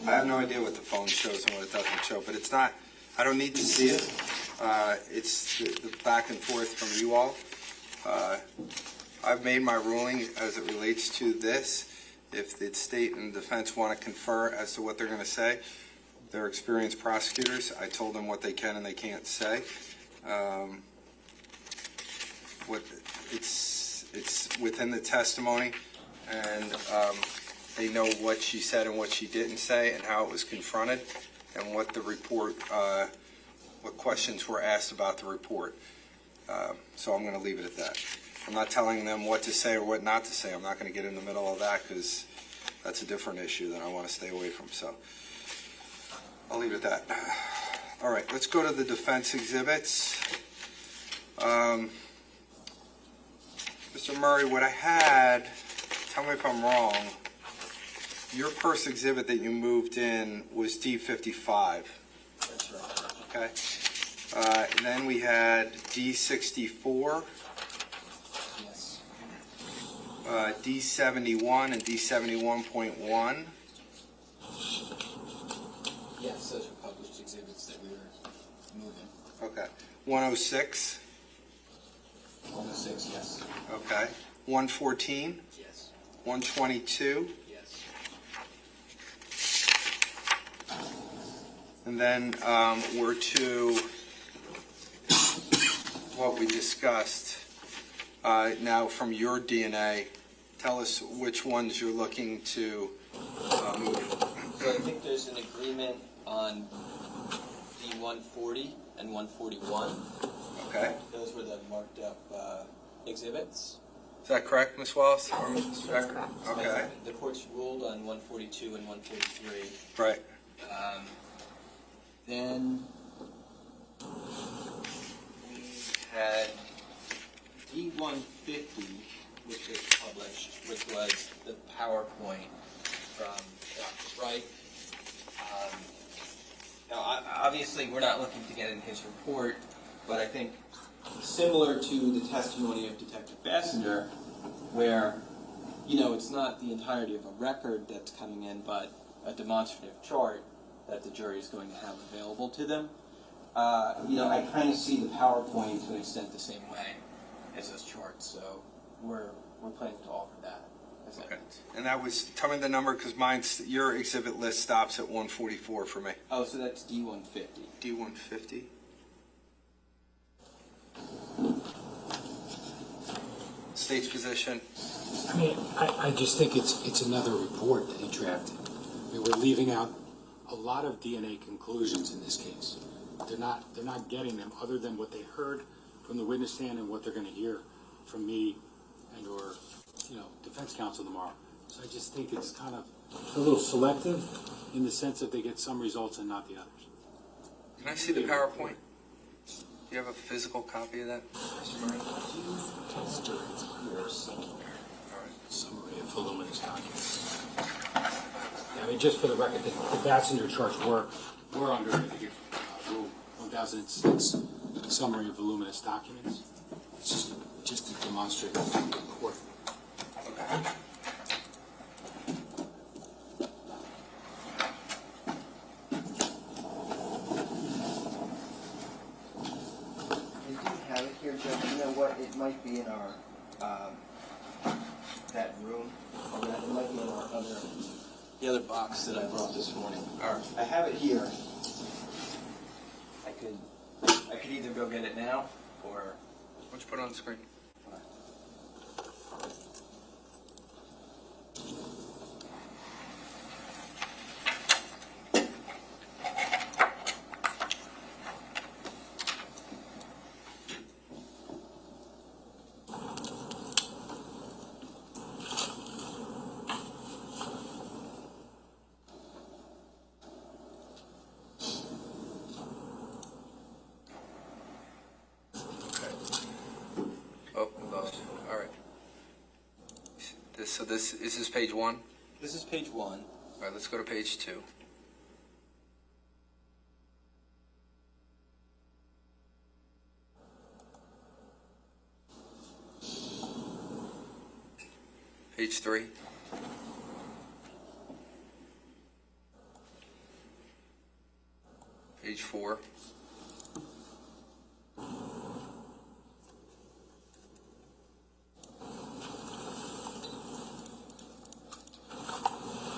S1: I have no idea what the phone shows and what it doesn't show, but it's not, I don't need to see it. It's the back and forth from you all. I've made my ruling as it relates to this. If the state and defense want to confer as to what they're going to say, they're experienced prosecutors. I told them what they can and they can't say. It's within the testimony, and they know what she said and what she didn't say and how it was confronted and what the report, what questions were asked about the report. So I'm going to leave it at that. I'm not telling them what to say or what not to say. I'm not going to get in the middle of that because that's a different issue that I want to stay away from. So I'll leave it at that. All right, let's go to the defense exhibits. Mr. Murray, what I had, tell me if I'm wrong, your first exhibit that you moved in was D55.
S4: That's right.
S1: Okay. And then we had D64,
S4: Yes.
S1: D71, and D71.1.
S4: Yes, those were published exhibits that we were moving.
S1: Okay. 106.
S4: 106, yes.
S1: Okay. 114.
S4: Yes.
S1: 122.
S4: Yes.
S1: And then we're to what we discussed. Now, from your DNA, tell us which ones you're looking to move.
S4: So I think there's an agreement on the 140 and 141.
S1: Okay.
S4: Those were the marked up exhibits.
S1: Is that correct, Ms. Wallace?
S5: That's correct.
S1: Okay.
S4: The court's ruled on 142 and 143.
S1: Right.
S4: Then we had D150, which was published, which was the PowerPoint from Dr. Reich. Now, obviously, we're not looking to get in his report, but I think similar to the testimony of Detective Bassender, where, you know, it's not the entirety of a record that's coming in, but a demonstrative chart that the jury is going to have available to them. You know, I kind of see the PowerPoint to an extent the same way as those charts, so we're planning to offer that as
S1: Okay.
S4: evidence.
S1: And that was, tell me the number, because your exhibit list stops at 144 for me.
S4: Oh, so that's D150.
S1: D150? State's position?
S2: I mean, I just think it's another report that he drafted. I mean, we're leaving out a lot of DNA conclusions in this case. They're not getting them other than what they heard from the witness stand and what they're going to hear from me and or, you know, defense counsel tomorrow. So I just think it's kind of a little selective in the sense that they get some results and not the others.
S1: Can I see the PowerPoint? Do you have a physical copy of that, Mr. Murray?
S2: Summary of voluminous documents. Yeah, I mean, just for the record, the Bassender charts were under, I think, Rule 1006, summary of voluminous documents. It's just a demonstrative report.
S1: Okay.
S4: We do have it here, Judge. You know what? It might be in our, that room. Or it might be in our the other box that I brought this morning.
S1: All right.
S4: I have it here. I could either go get it now, or...
S1: Why don't you put it on the screen? both. All right. This is page 1?
S4: This is page 1.
S1: All right, let's go to page 2. Page 3. Page 4.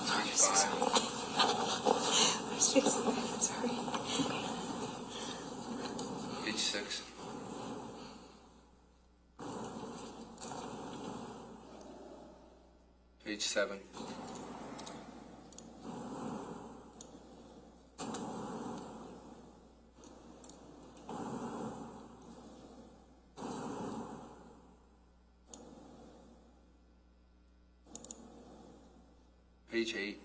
S1: Page 5.
S6: Sorry.
S1: Page 6. Page 7. Page 8.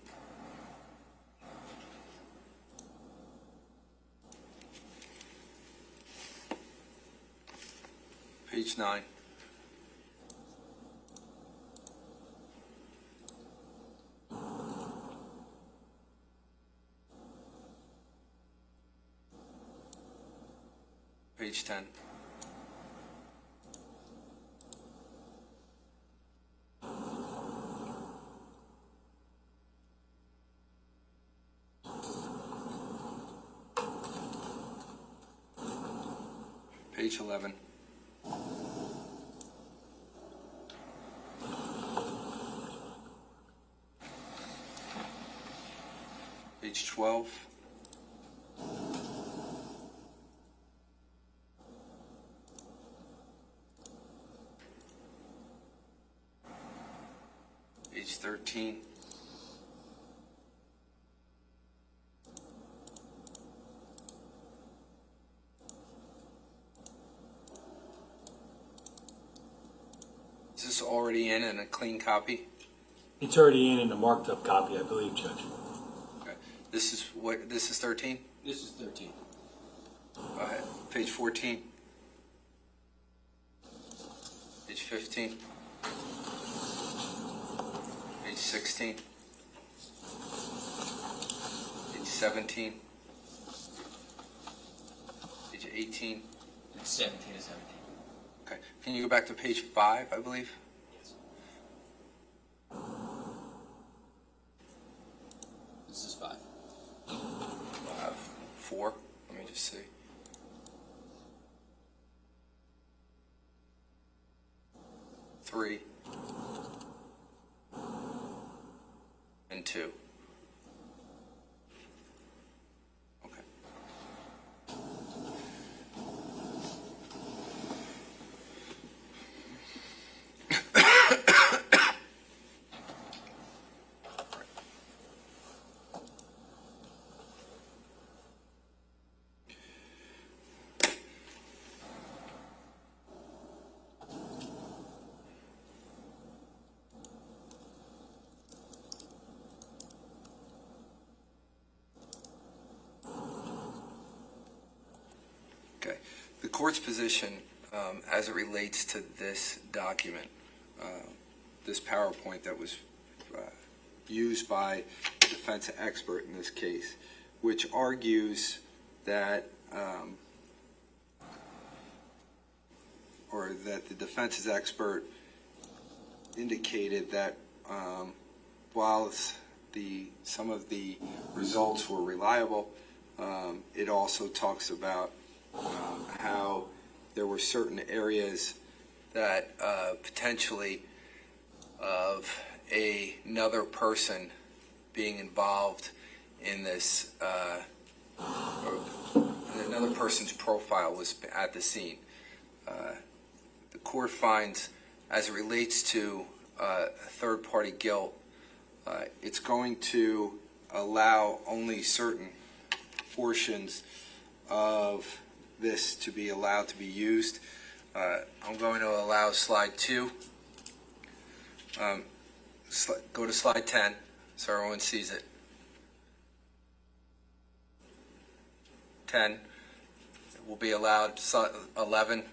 S1: Page 9. Page 10. Page 11. Page 12. Page 13. Is this already in a clean copy?
S2: It's already in a marked up copy, I believe, Judge.
S1: Okay. This is 13?
S4: This is 13.
S1: Go ahead. Page 14. Page 15. Page 16. Page 17. Page 18.
S4: It's 17 to 17.
S1: Okay. Can you go back to page 5, I believe?
S4: Yes. This is 5.
S1: 4. Let me just see. Three. And 2. Okay. Okay. The court's position, as it relates to this document, this PowerPoint that was used by the defense expert in this case, which argues that, or that the defense's expert indicated that while some of the results were reliable, it also talks about how there were certain areas that potentially of another person being involved in this, or another person's profile was at the scene. The court finds, as it relates to third-party guilt, it's going to allow only certain portions of this to be allowed to be used. I'm going to allow slide 2. Go to slide 10 so everyone sees it. 10 will be allowed. 11.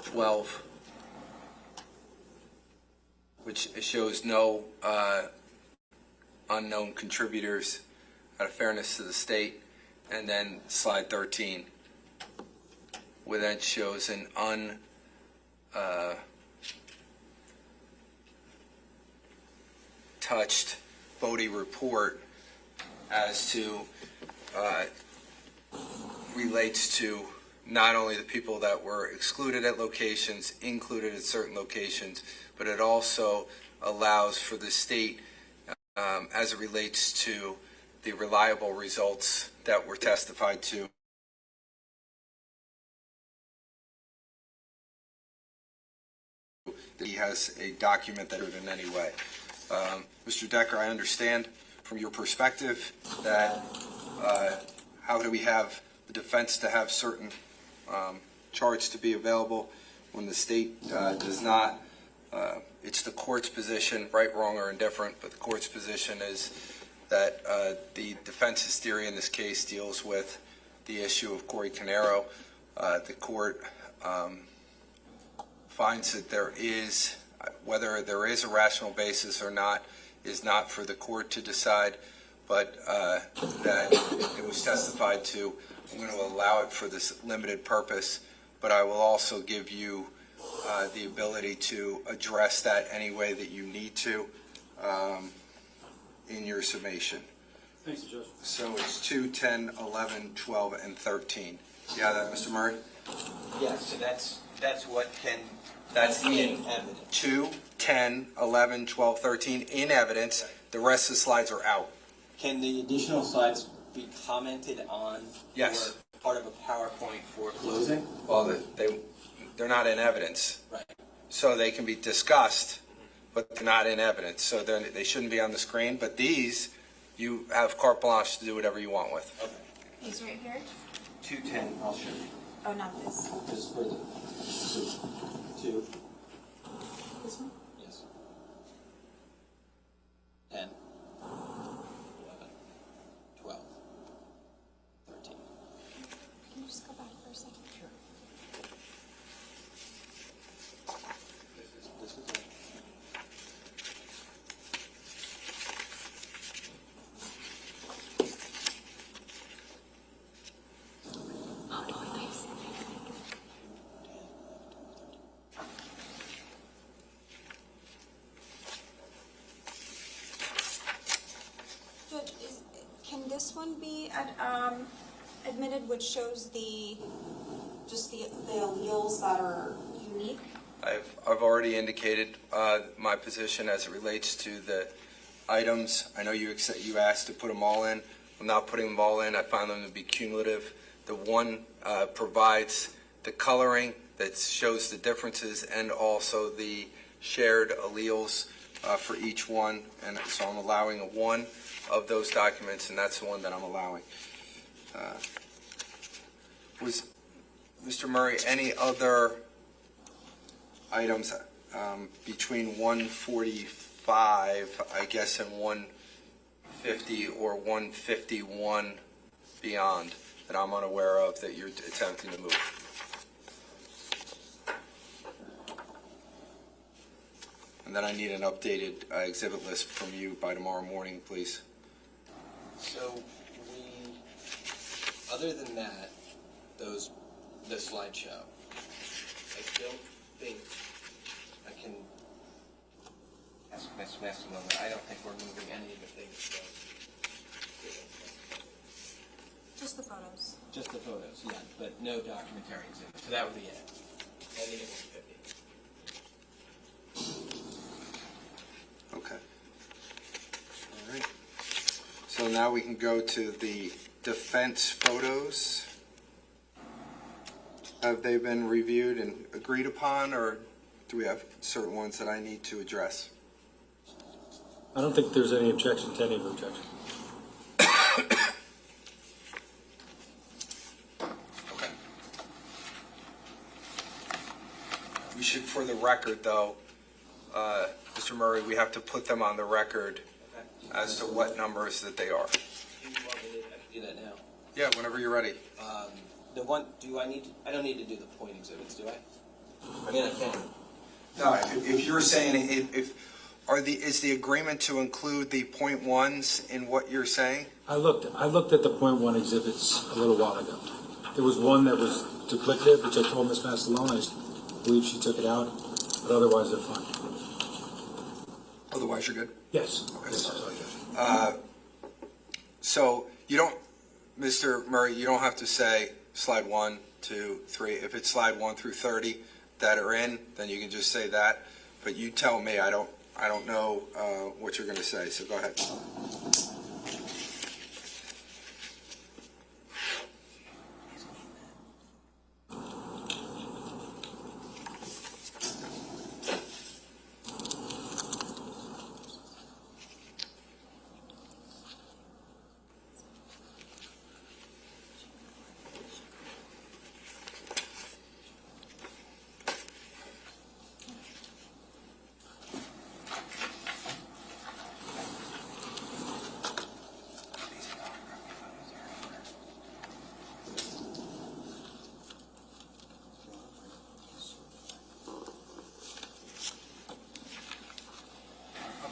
S1: 12, which shows no unknown contributors out of fairness to the state, and then slide 13, where that shows an untouched Bodie report as to relates to not only the people that were excluded at locations, included at certain locations, but it also allows for the state, as it relates to the reliable results that were testified to. He has a document that in any way. Mr. Decker, I understand from your perspective that how do we have the defense to have certain charts to be available when the state does not. It's the court's position, right, wrong, or indifferent, but the court's position is that the defense's theory in this case deals with the issue of Paul Caneiro. The court finds that there is, whether there is a rational basis or not, is not for the court to decide, but that it was testified to. I'm going to allow it for this limited purpose, but I will also give you the ability to address that any way that you need to in your summation.
S2: Thanks, Judge.
S1: So it's 2, 10, 11, 12, and 13. Yeah, that, Mr. Murray?
S4: Yeah, so that's what can,
S1: That's
S4: in evidence.
S1: 2, 10, 11, 12, 13 in evidence. The rest of the slides are out.
S4: Can the additional slides be commented on?
S1: Yes.
S4: Or part of a PowerPoint for closing?
S1: Well, they're not in evidence.
S4: Right.
S1: So they can be discussed, but they're not in evidence. So they shouldn't be on the screen. But these, you have carte blanche to do whatever you want with.
S4: Okay.
S6: He's right here.
S4: 210, I'll show you.
S6: Oh, not this.
S4: Just for the 2.
S6: This one?
S4: Yes. 10, 11, 12, 13.
S6: Can you just go back for a second? Sure.
S4: This is it.
S6: Judge, can this one be admitted, which shows just the alleles that are unique?
S1: I've already indicated my position as it relates to the items. I know you asked to put them all in. I'm not putting them all in. I find them to be cumulative. The one provides the coloring that shows the differences and also the shared alleles for each one. And so I'm allowing one of those documents, and that's the one that I'm allowing. Was, Mr. Murray, any other items between 145, I guess, and 150 or 151 beyond that I'm unaware of that you're attempting to move? And then I need an updated exhibit list from you by tomorrow morning, please.
S4: So other than that, the slideshow, I don't think I can ask Ms. Mastellone. I don't think we're moving any of the things.
S6: Just the photos.
S4: Just the photos, yeah, but no documentary exhibit. So that would be it. Ending at 150.
S1: Okay. All right. So now we can go to the defense photos. Have they been reviewed and agreed upon, or do we have certain ones that I need to address?
S2: I don't think there's any objection to any of the objections.
S1: Okay. We should, for the record, though, Mr. Murray, we have to put them on the record as to what numbers that they are.
S4: Do you want me to do that now?
S1: Yeah, whenever you're ready.
S4: The one, I don't need to do the point exhibits, do I? I mean, I can.
S1: No, if you're saying, is the agreement to include the point ones in what you're saying?
S2: I looked at the point one exhibits a little while ago. There was one that was duplicative, which I told Ms. Mastellone, I believe she took it out, but otherwise they're fine.
S1: Otherwise, you're good?
S2: Yes.
S1: Okay.
S2: Yes, sorry, Judge.
S1: So you don't, Mr. Murray, you don't have to say slide 1, 2, 3. If it's slide 1 through 30 that are in, then you can just say that. But you tell me, I don't know what you're going to say, so go ahead.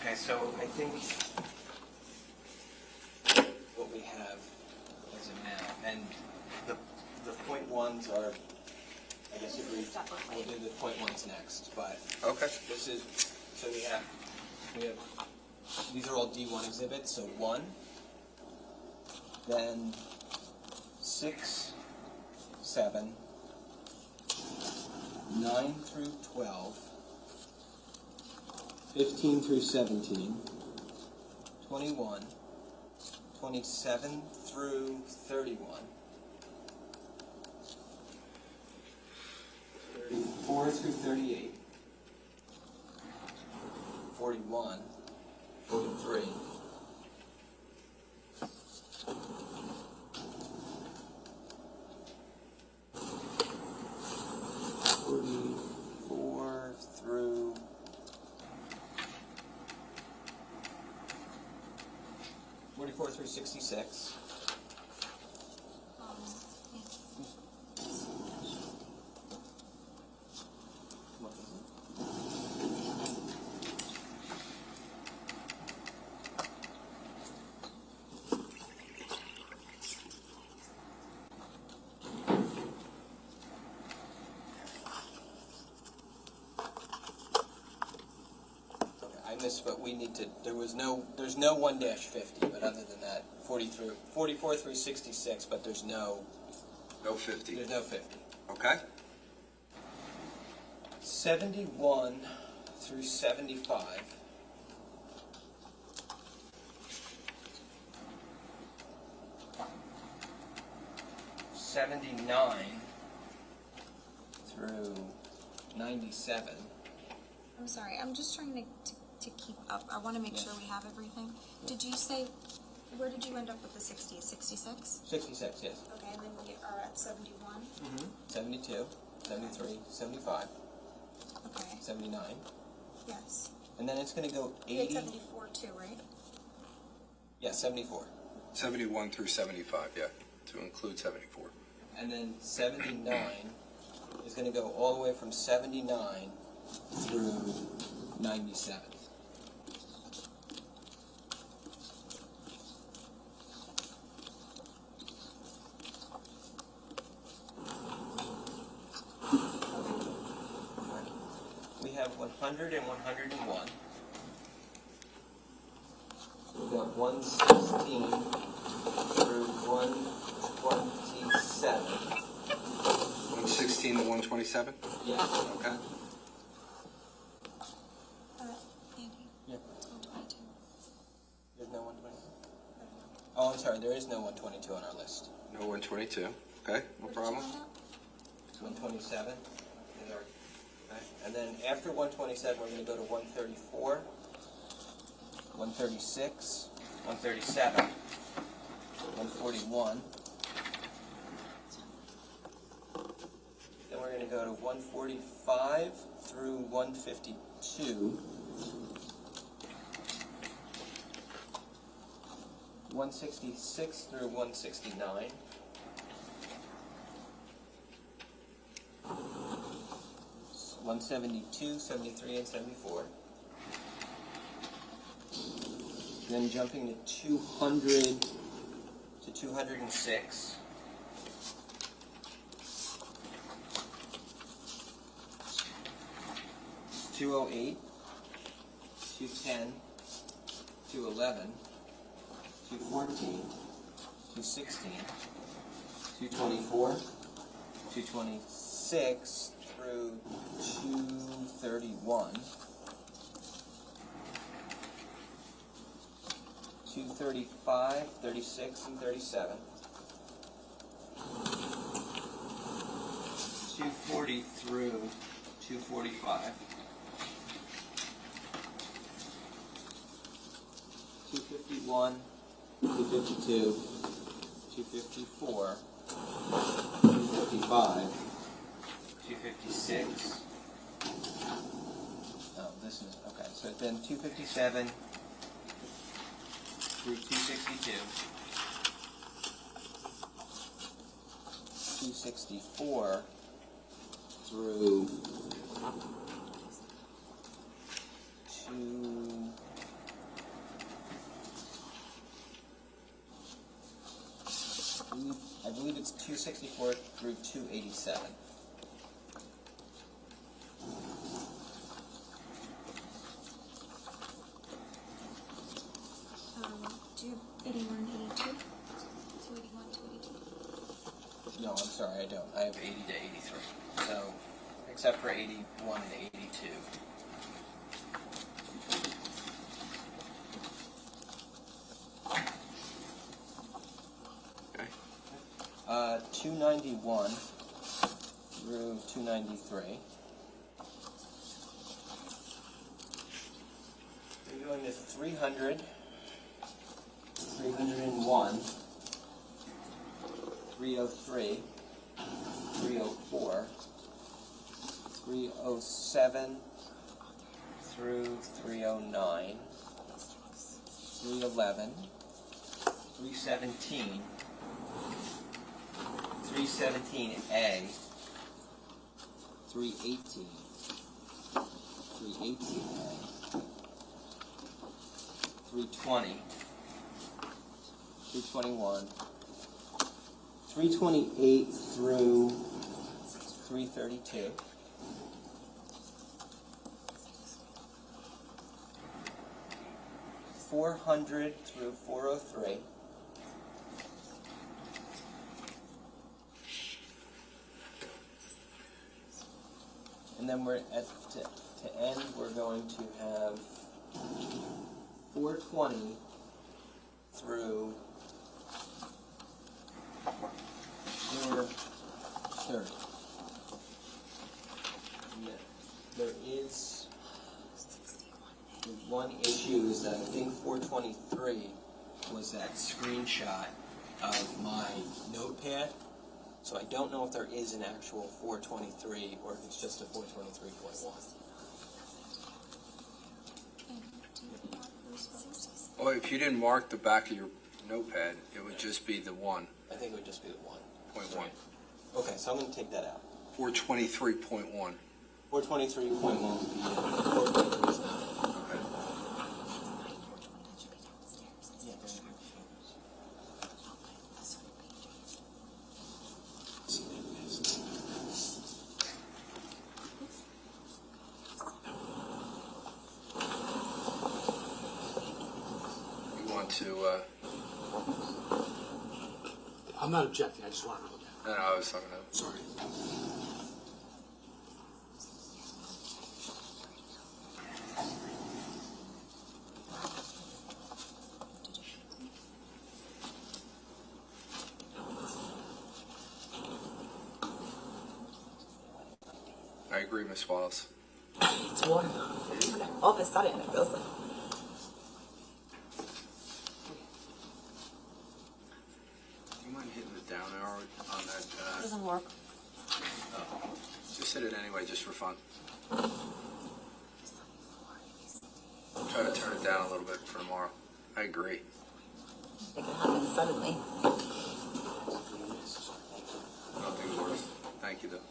S4: Okay, so I think what we have as of now, and the point ones are, I guess we'll do the point ones next, but
S1: Okay.
S4: this is, so we have, these are all D1 exhibits, so 1, then 6, 7, 9 through 12, 15 through 17, 21, 27 through 31, 34 through 38, 41, 43, 44 through 44 through 66. What is it? Okay, I missed, but we need to, there's no 1-50, but other than that, 44 through 66, but there's no
S1: No 50.
S4: 50.
S1: Okay?
S4: 71 through 75. 79 through 97.
S3: I'm sorry, I'm just trying to keep up. I want to make sure we have everything. Did you say, where did you end up with the 60? 66?
S4: 66, yes.
S3: Okay, and then we are at 71.
S4: 72, 73, 75,
S3: Okay,
S4: 79.
S3: yes.
S4: And then it's going to go
S3: We had
S4: 80.
S3: 74 too, right?
S4: Yeah, 74.
S1: 71 through 75, yeah, to include 74.
S4: And then 79 is going to go all the way from 79 through 97. We have 100 and 101. We've got 116 through 127.
S1: 116 to 127?
S4: Yeah.
S1: Okay.
S3: Andy?
S4: Yeah.
S3: It's 122.
S4: There's no 122. Oh, I'm sorry. There is no 122 on our list.
S1: No 122. Okay, no problem.
S4: 127 is our. Okay. And then after 127, we're going to go to 134, 136, 137, 141. Then we're going to go to 145 through 152. 166 through 169. 172, 73, and 74. Then jumping to 200 to 206. 208, 210, 211, 214, 216, 224, 226 through 231, 235, 36, and 37, 240 through 245, 251, 252, 254, 255, 256. Oh, this is, okay, so then 257 through 262, 264 through 2... I believe it's 264 through 287.
S6: Do you have 81 and 82? 281, 282.
S4: No, I'm sorry, I don't. I have 80 to 83. So, except for 81 and 82.
S1: Okay.
S4: 291 through 293. We're going to 300, 301, 303, 304, 307 through 309, 311, 317, 317A, 318, 318A, 320, 321, 328 through 332, 400 through 403, and then we're at to end. We're going to have 420 through 430. There is one issue is that I think 423 was that screenshot of my notepad. So I don't know if there is an actual 423 or if it's just a 423.1.
S1: Well, if you didn't mark the back of your notepad, it would just be the 1.1.
S4: I think it would just be the 1. Okay, so I'm going to take that out.
S1: 423.1.
S4: 423.1 would be 423 is not.
S1: Okay.
S4: Yeah, there's
S1: You want to,
S2: I'm not objecting, I just wanted to look at
S1: no, I was talking
S2: it.
S1: about,
S2: Sorry.
S1: I agree, Ms. Wallace.
S5: It's one. All of a sudden, it feels like.
S1: You mind hitting the down arrow on that?
S5: Doesn't work.
S1: Just hit it anyway, just for fun. Try to turn it down a little bit for tomorrow. I agree.
S5: It can happen suddenly.
S1: I don't think it works. Thank you, though.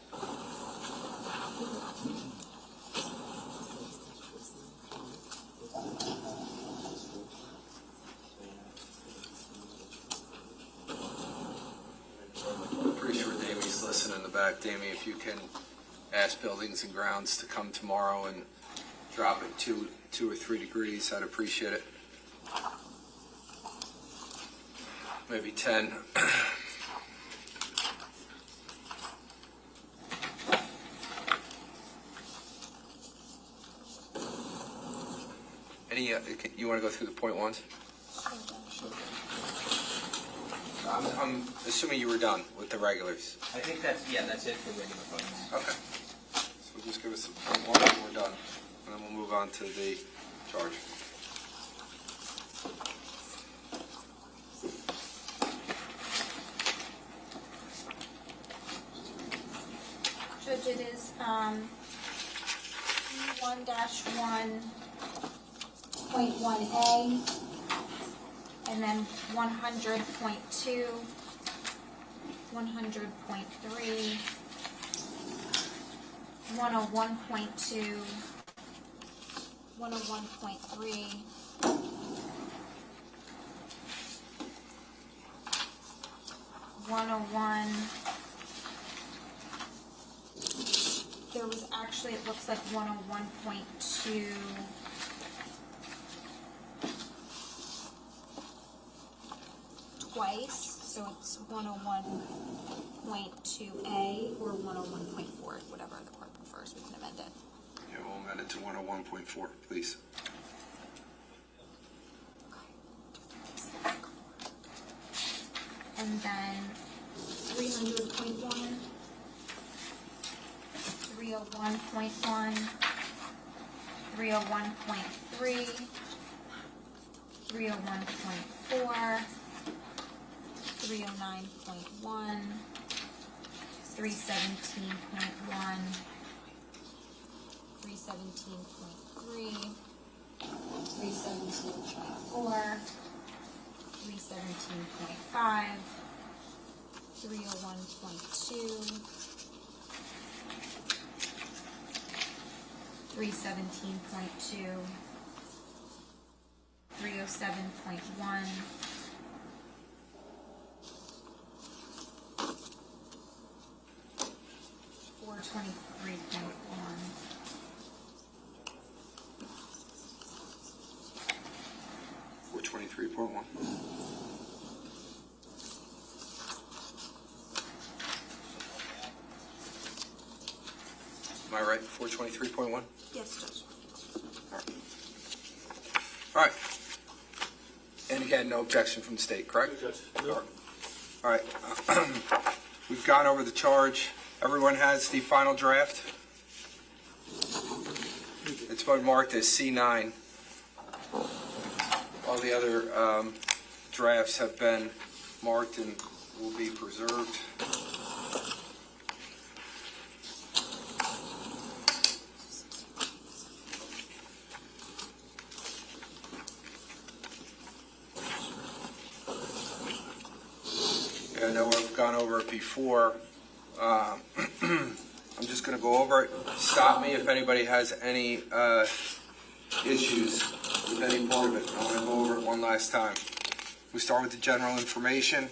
S1: Damien, if you can ask Buildings and Grounds to come tomorrow and drop it 2 or 3 degrees, I'd appreciate it. Maybe 10. Any, you want to go through the point ones? I'm assuming you were done with the regulars.
S4: I think that's it for regular votes.
S1: Okay. So just give us the point one and we're done. And then we'll move on to the charge.
S3: Judge, it is 1-1.1A, and then 100.2, 100.3, 101.2, 101.3, 101. There was actually, it looks like 101.2. Twice, so it's 101.2A or 101.4, whatever the court prefers, we can amend it.
S1: Yeah, we'll amend it to 101.4, please.
S3: And then 300.1, 301.1, 301.3, 301.4, 309.1, 317.1, 317.3, 317.4, 317.5, 301.2, 317.2, 307.1, 423.1,
S1: 423.1. Am I right? 423.1?
S3: Yes, Judge.
S1: All right. And again, no objection from the state, correct? All right. We've gone over the charge. Everyone has the final draft. It's been marked as C9. All the other drafts have been marked and will be preserved. I know we've gone over it before. I'm just going to go over it. Stop me if anybody has any issues with any part of it. I want to go over it one last time. We start with the general information,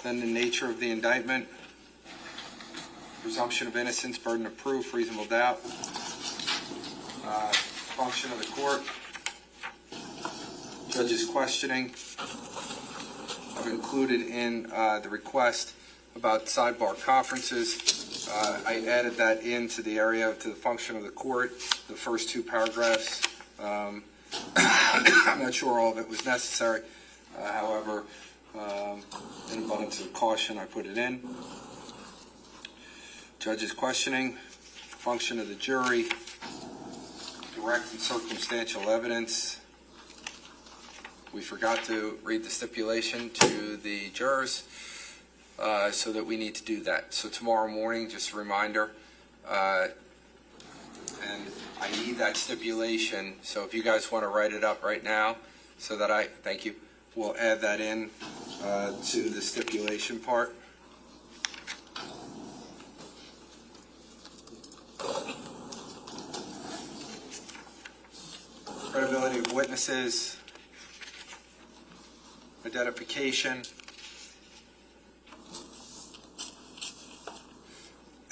S1: then the nature of the indictment, presumption of innocence, burden of proof, reasonable doubt, function of the court, judge's questioning. I've included in the request about sidebar conferences. I added that into the area to the function of the court, the first 2 paragraphs. I'm not sure all of it was necessary. However, in abundance of caution, I put it in. Judge's questioning, function of the jury, direct and circumstantial evidence. We forgot to read the stipulation to the jurors, so that we need to do that. So tomorrow morning, just a reminder, and I need that stipulation, so if you guys want to write it up right now, so that thank you, we'll add that in to the stipulation part. Credibility of witnesses, identification,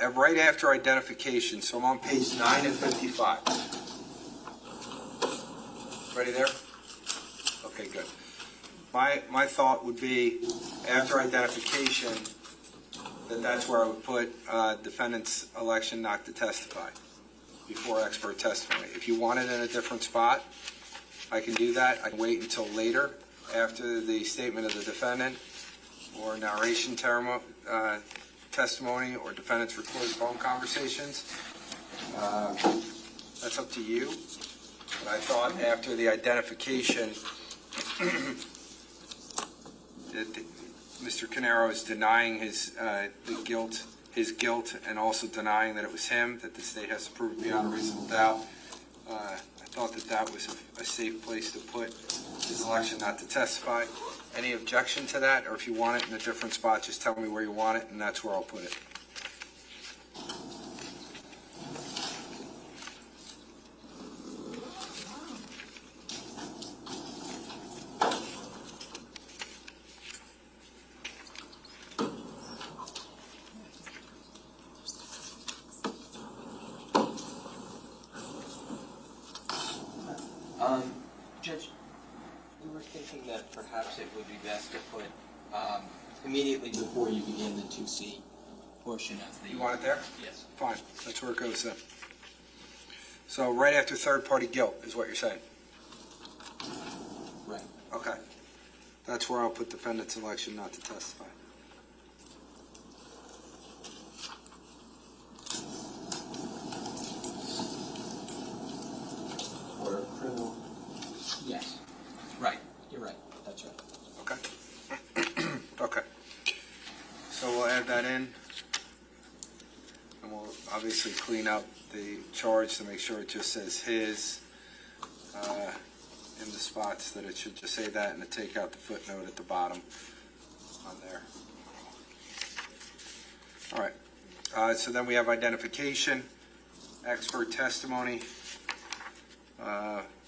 S1: right after identification, so I'm on page 9 and 55. Ready there? Okay, good. My thought would be, after identification, that's where I would put defendant's election not to testify before expert testimony. If you want it in a different spot, I can do that. I can wait until later, after the statement of the defendant, or narration testimony, or defendant's recorded phone conversations. That's up to you. But I thought after the identification, that Mr. Caneiro is denying his guilt, and also denying that it was him, that the state has to prove beyond a reasonable doubt. I thought that was a safe place to put his election not to testify. Any objection to that, or if you want it in a different spot, just tell me where you want it, and that's where I'll put it.
S4: Judge, we were thinking that perhaps it would be best to put immediately before you begin the 2C portion of the...
S1: You want it there?
S4: Yes.
S1: Fine, that's where it goes then. So right after third-party guilt is what you're saying?
S4: Right.
S1: Okay. That's where I'll put defendant's election not to testify.
S4: Or criminal... Yes. Right. You're right. That's right.
S1: Okay. Okay. So we'll add that in, and we'll obviously clean up the charge to make sure it just says his in the spots that it should just say that, and to take out the footnote at the bottom on there. All right. So then we have identification, expert testimony.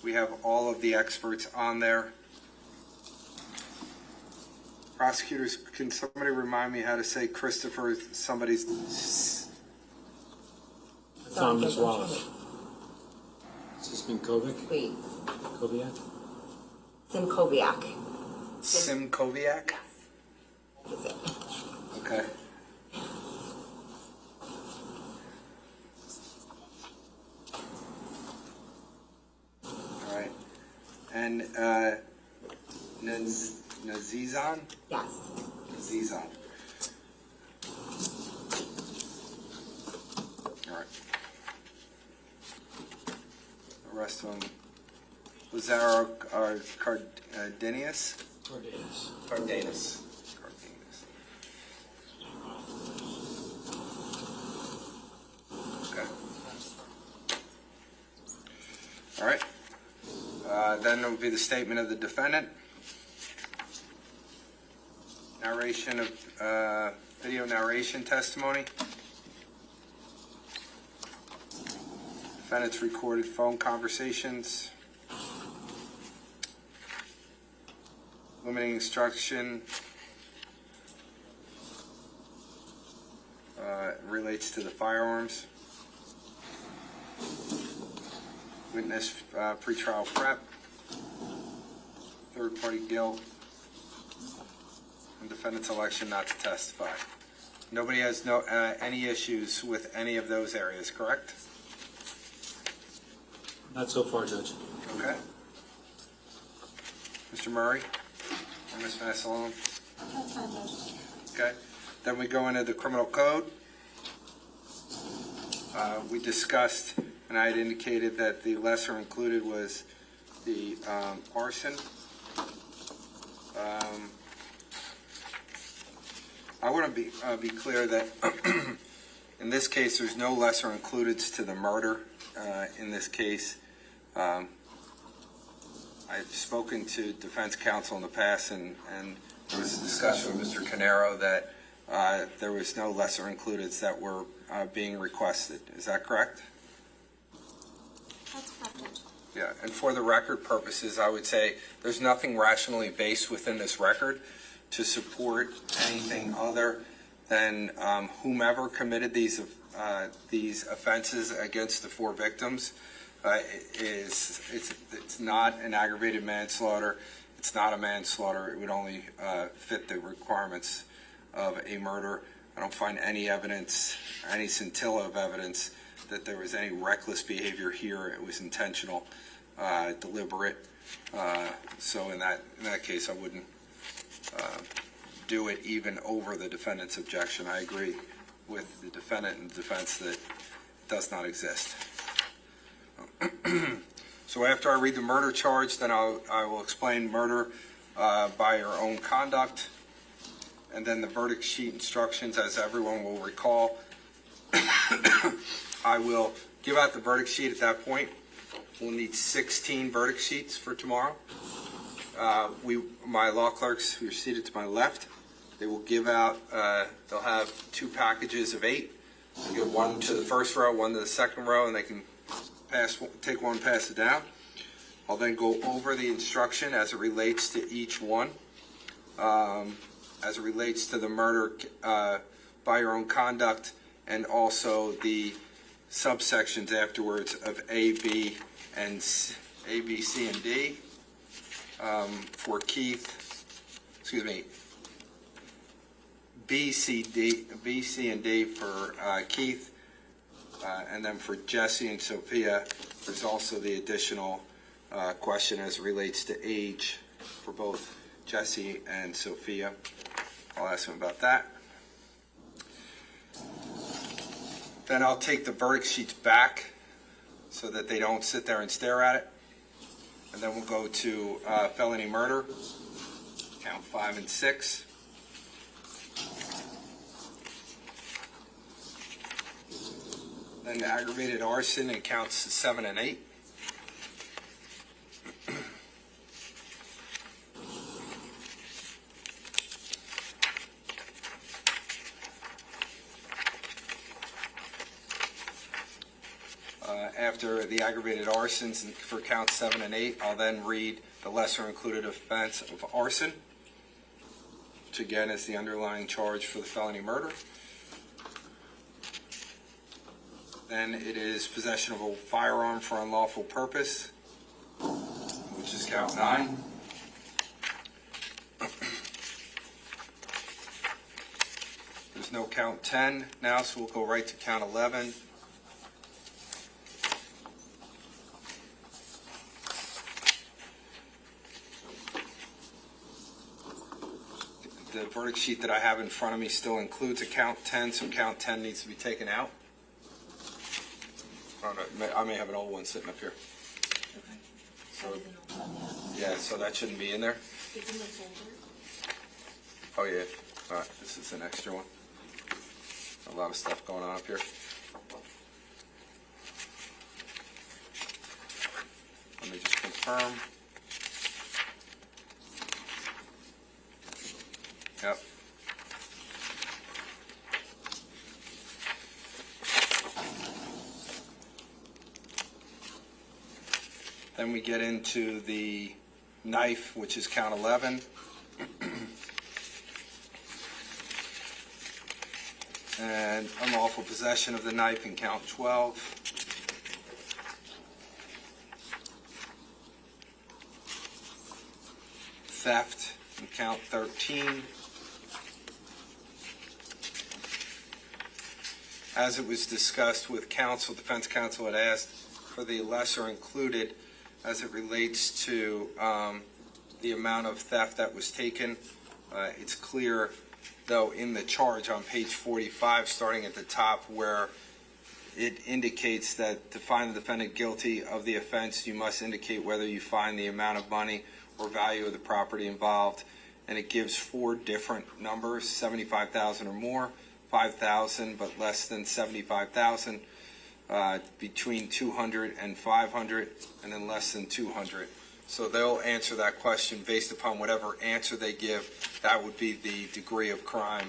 S1: We have all of the experts on there. Prosecutors, can somebody remind me how to say Christopher, somebody's...
S2: Thomas Wallace. Simkovic?
S5: Wait,
S2: Koviak?
S5: Simkoviak.
S1: Simkoviak?
S5: Is it?
S1: Okay. All right. And Nazizan?
S5: Yes.
S1: Nazizan. All right. The rest of them. Lazaro Cardenas?
S2: Cardenas.
S1: Cardenas. Okay. All right. Then there will be the statement of the defendant. Narration of video narration testimony. Defendant's recorded phone conversations. Limiting instruction relates to the firearms. Witness pretrial prep. Third-party guilt. And defendant's election not to testify. Nobody has any issues with any of those areas, correct?
S2: Not so far, Judge.
S1: Okay. Mr. Murray or Ms. Mastellone?
S6: That's fine, Judge.
S1: Okay. Then we go into the criminal code. We discussed, and I had indicated that the lesser included was the arson. I want to be clear that in this case, there's no lesser included to the murder. In this case, I've spoken to defense counsel in the past, and there was a discussion with Mr. Caneiro that there was no lesser included that were being requested. Is that correct?
S6: That's correct, Judge.
S1: Yeah, and for the record purposes, I would say there's nothing rationally based within this record to support anything other than whomever committed these these offenses against the 4 victims it's not an aggravated manslaughter. It's not a manslaughter. It would only fit the requirements of a murder. I don't find any evidence, any scintilla of evidence, that there was any reckless behavior here. It was intentional, deliberate. So in that case, I wouldn't do it even over the defendant's objection. I agree with the defendant and the defense that it does not exist. So after I read the murder charge, then I will explain murder by your own conduct, and then the verdict sheet instructions, as everyone will recall. I will give out the verdict sheet at that point. We'll need 16 verdict sheets for tomorrow. My law clerks who are seated to my left, they will give out, they'll have 2 packages of 8. They'll give one to the first row, one to the second row, and they can take one, pass it down. I'll then go over the instruction as it relates to each one, as it relates to the murder by your own conduct, and also the subsections afterwards of A, B, C, and D. For Keith, excuse me, B, C, and D for Keith. And then for Jesse and Sophia, there's also the additional question as it relates to age for both Jesse and Sophia. I'll ask them about that. Then I'll take the verdict sheets back so that they don't sit there and stare at it. And then we'll go to felony murder, count 5 and 6. Then aggravated arson in counts 7 and 8. After the aggravated arsons for counts 7 and 8, I'll then read the lesser included offense of arson, which again is the underlying charge for the felony murder. Then it is possession of a firearm for unlawful purpose, which is count 9. There's no count 10 now, so we'll go right to count 11. The verdict sheet that I have in front of me still includes a count 10, so count 10 needs to be taken out. I may have an old one sitting up here.
S7: Okay.
S1: So, yeah, so that shouldn't be in there.
S7: It's in the folder.
S1: Oh, yeah. All right, this is an extra one. A lot of stuff going on up here. Let me just confirm. Yep. Then we get into the knife, which is count 11. And unlawful possession of the knife in count 12. Theft in count 13. As it was discussed with counsel, defense counsel had asked for the lesser included as it relates to the amount of theft that was taken. It's clear, though, in the charge on page 45, starting at the top, where it indicates that to find the defendant guilty of the offense, you must indicate whether you find the amount of money or value of the property involved. And it gives 4 different numbers: 75,000 or more, 5,000 but less than 75,000, between 200 and 500, and then less than 200. So they'll answer that question based upon whatever answer they give. That would be the degree of crime,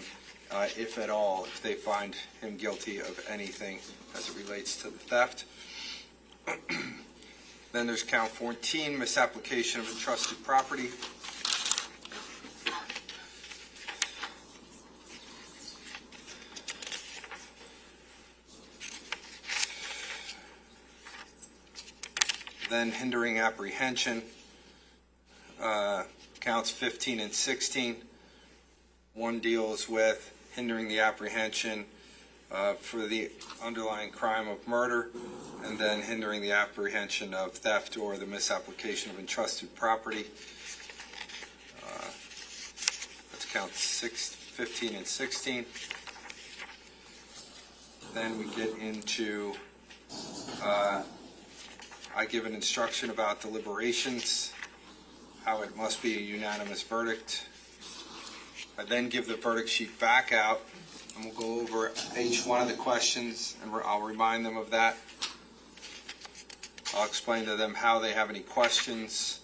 S1: if at all, if they find him guilty of anything as it relates to the theft. Then there's count 14, misapplication of entrusted property. then hindering apprehension, counts 15 and 16. One deals with hindering the apprehension for the underlying crime of murder, and then hindering the apprehension of theft or the misapplication of entrusted property. Let's count 15 and 16. Then we get into, I give an instruction about deliberations, how it must be a unanimous verdict. I then give the verdict sheet back out, and we'll go over each one of the questions, and I'll remind them of that. I'll explain to them how they have any questions.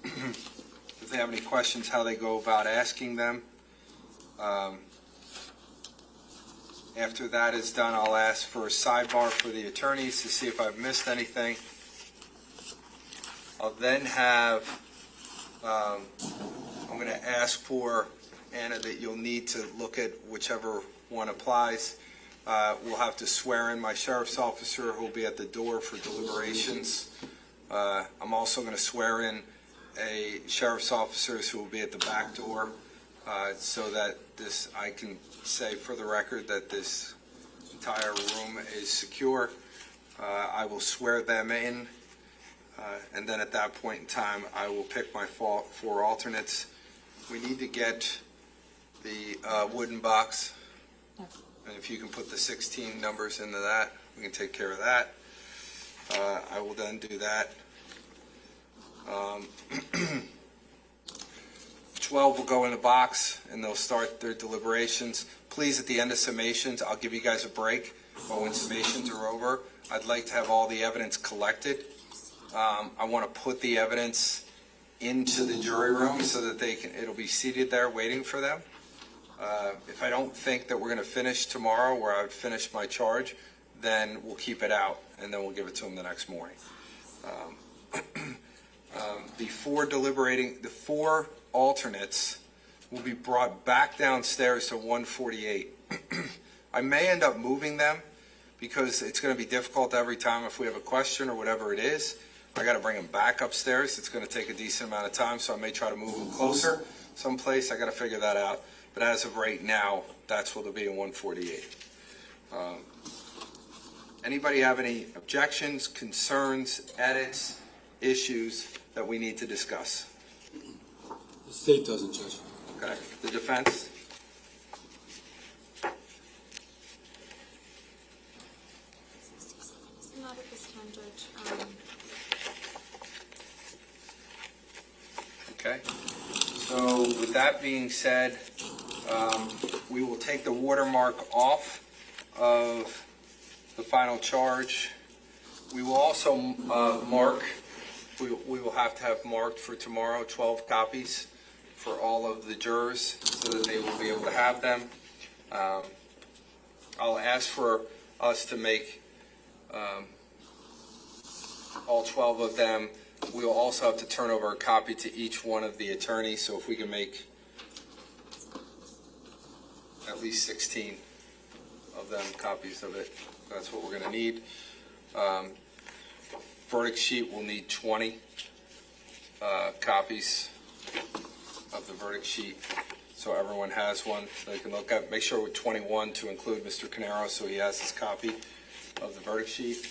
S1: If they have any questions, how they go about asking them. After that is done, I'll ask for a sidebar for the attorneys to see if I've missed anything. I'll then have, I'm going to ask for, Anna, that you'll need to look at whichever one applies. We'll have to swear in my sheriff's officer who will be at the door for deliberations. I'm also going to swear in a sheriff's officer who will be at the back door, so that I can say for the record that this entire room is secure. I will swear them in, and then at that point in time, I will pick my 4 alternates. We need to get the wooden box, and if you can put the 16 numbers into that, we can take care of that. I will then do that. 12 will go in the box, and they'll start their deliberations. Please, at the end of summations, I'll give you guys a break, but when summations are over, I'd like to have all the evidence collected. I want to put the evidence into the jury room so that it'll be seated there waiting for them. If I don't think that we're going to finish tomorrow, where I've finished my charge, then we'll keep it out, and then we'll give it to them the next morning. Before deliberating, the 4 alternates will be brought back downstairs to 148. I may end up moving them because it's going to be difficult every time if we have a question or whatever it is. I got to bring them back upstairs. It's going to take a decent amount of time, so I may try to move them closer someplace. I got to figure that out. But as of right now, that's what they'll be in 148. Anybody have any objections, concerns, edits, issues that we need to discuss?
S2: The state doesn't, Judge.
S1: Okay. The defense?
S3: Not at this time, Judge.
S1: Okay. So with that being said, we will take the watermark off of the final charge. We will also mark, we will have to have marked for tomorrow 12 copies for all of the jurors so that they will be able to have them. I'll ask for us to make all 12 of them. We will also have to turn over a copy to each one of the attorneys, so if we can make at least 16 of them copies of it, that's what we're going to need. Verdict sheet will need 20 copies of the verdict sheet, so everyone has one they can look at. Make sure with 21 to include Mr. Caneiro, so he has his copy of the verdict sheet.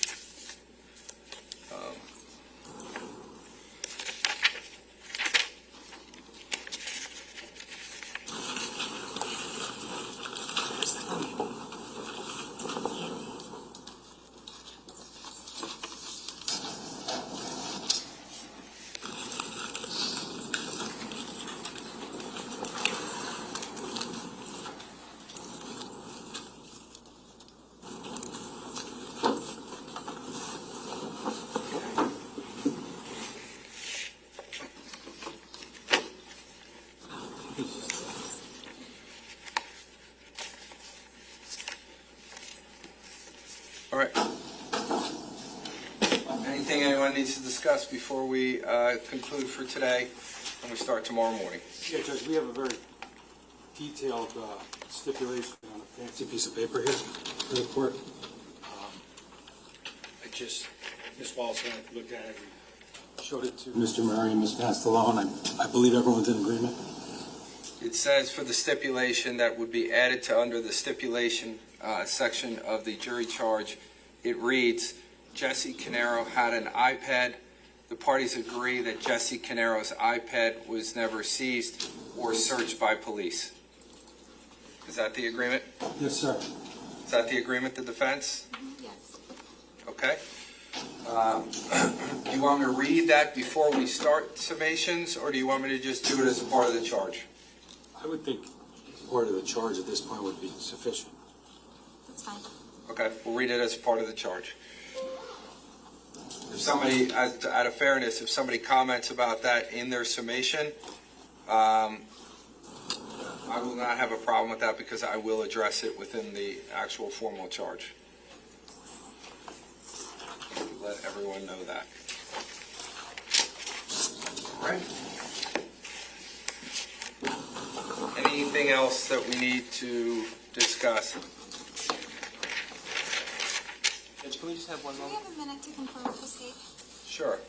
S1: All right. Anything anyone needs to discuss before we conclude for today and we start tomorrow morning?
S2: Yeah, Judge, we have a very detailed stipulation on a fancy piece of paper here for the court. I just Ms. Wallace and I looked at it, we showed it to Mr. Murray and Ms. Mastellone. I believe everyone's in agreement.
S1: It says for the stipulation that would be added to under the stipulation section of the jury charge, it reads, Jesse Caneiro had an iPad. The parties agree that Jesse Caneiro's iPad was never seized or searched by police. Is that the agreement?
S2: Yes, sir.
S1: Is that the agreement, the defense?
S3: Yes.
S1: Okay. Do you want me to read that before we start summations, or do you want me to just do it as a part of the charge?
S2: I would think part of the charge at this point would be sufficient.
S3: That's fine.
S1: Okay, we'll read it as a part of the charge. If somebody, out of fairness, if somebody comments about that in their summation, I will not have a problem with that because I will address it within the actual formal charge. Let everyone know that. All right. Anything else that we need to discuss?
S4: Judge, can we just have one
S3: Do we
S4: moment?
S3: have a minute to confirm with the state?
S1: Sure.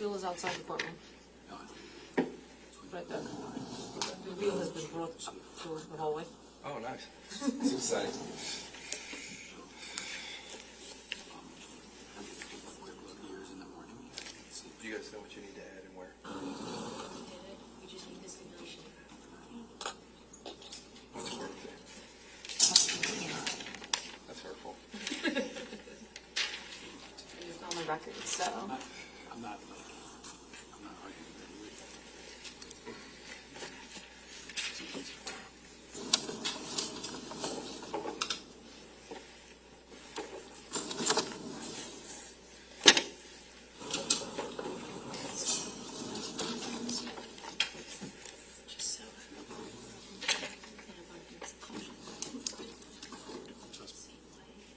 S7: Bill is outside the courtroom. Right there. The wheel has been brought to the hallway.
S1: Oh, nice. It's exciting. Do you guys know what you need to add and where?
S7: We just need this stipulation.
S1: What's your birthday? That's hurtful.
S7: It's on the record, so.
S2: I'm not arguing with you.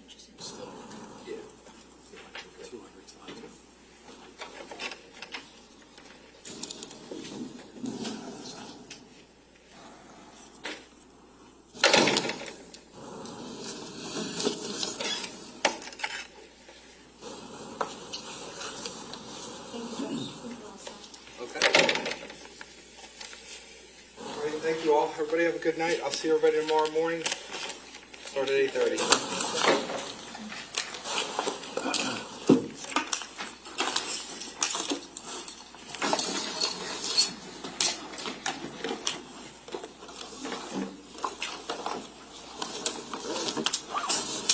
S7: Just so.
S1: Yeah.
S2: 200 times.
S1: Okay. All right, thank you all. Everybody have a good night. I'll see everybody tomorrow morning. Start at 8:30.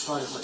S2: Sorry if I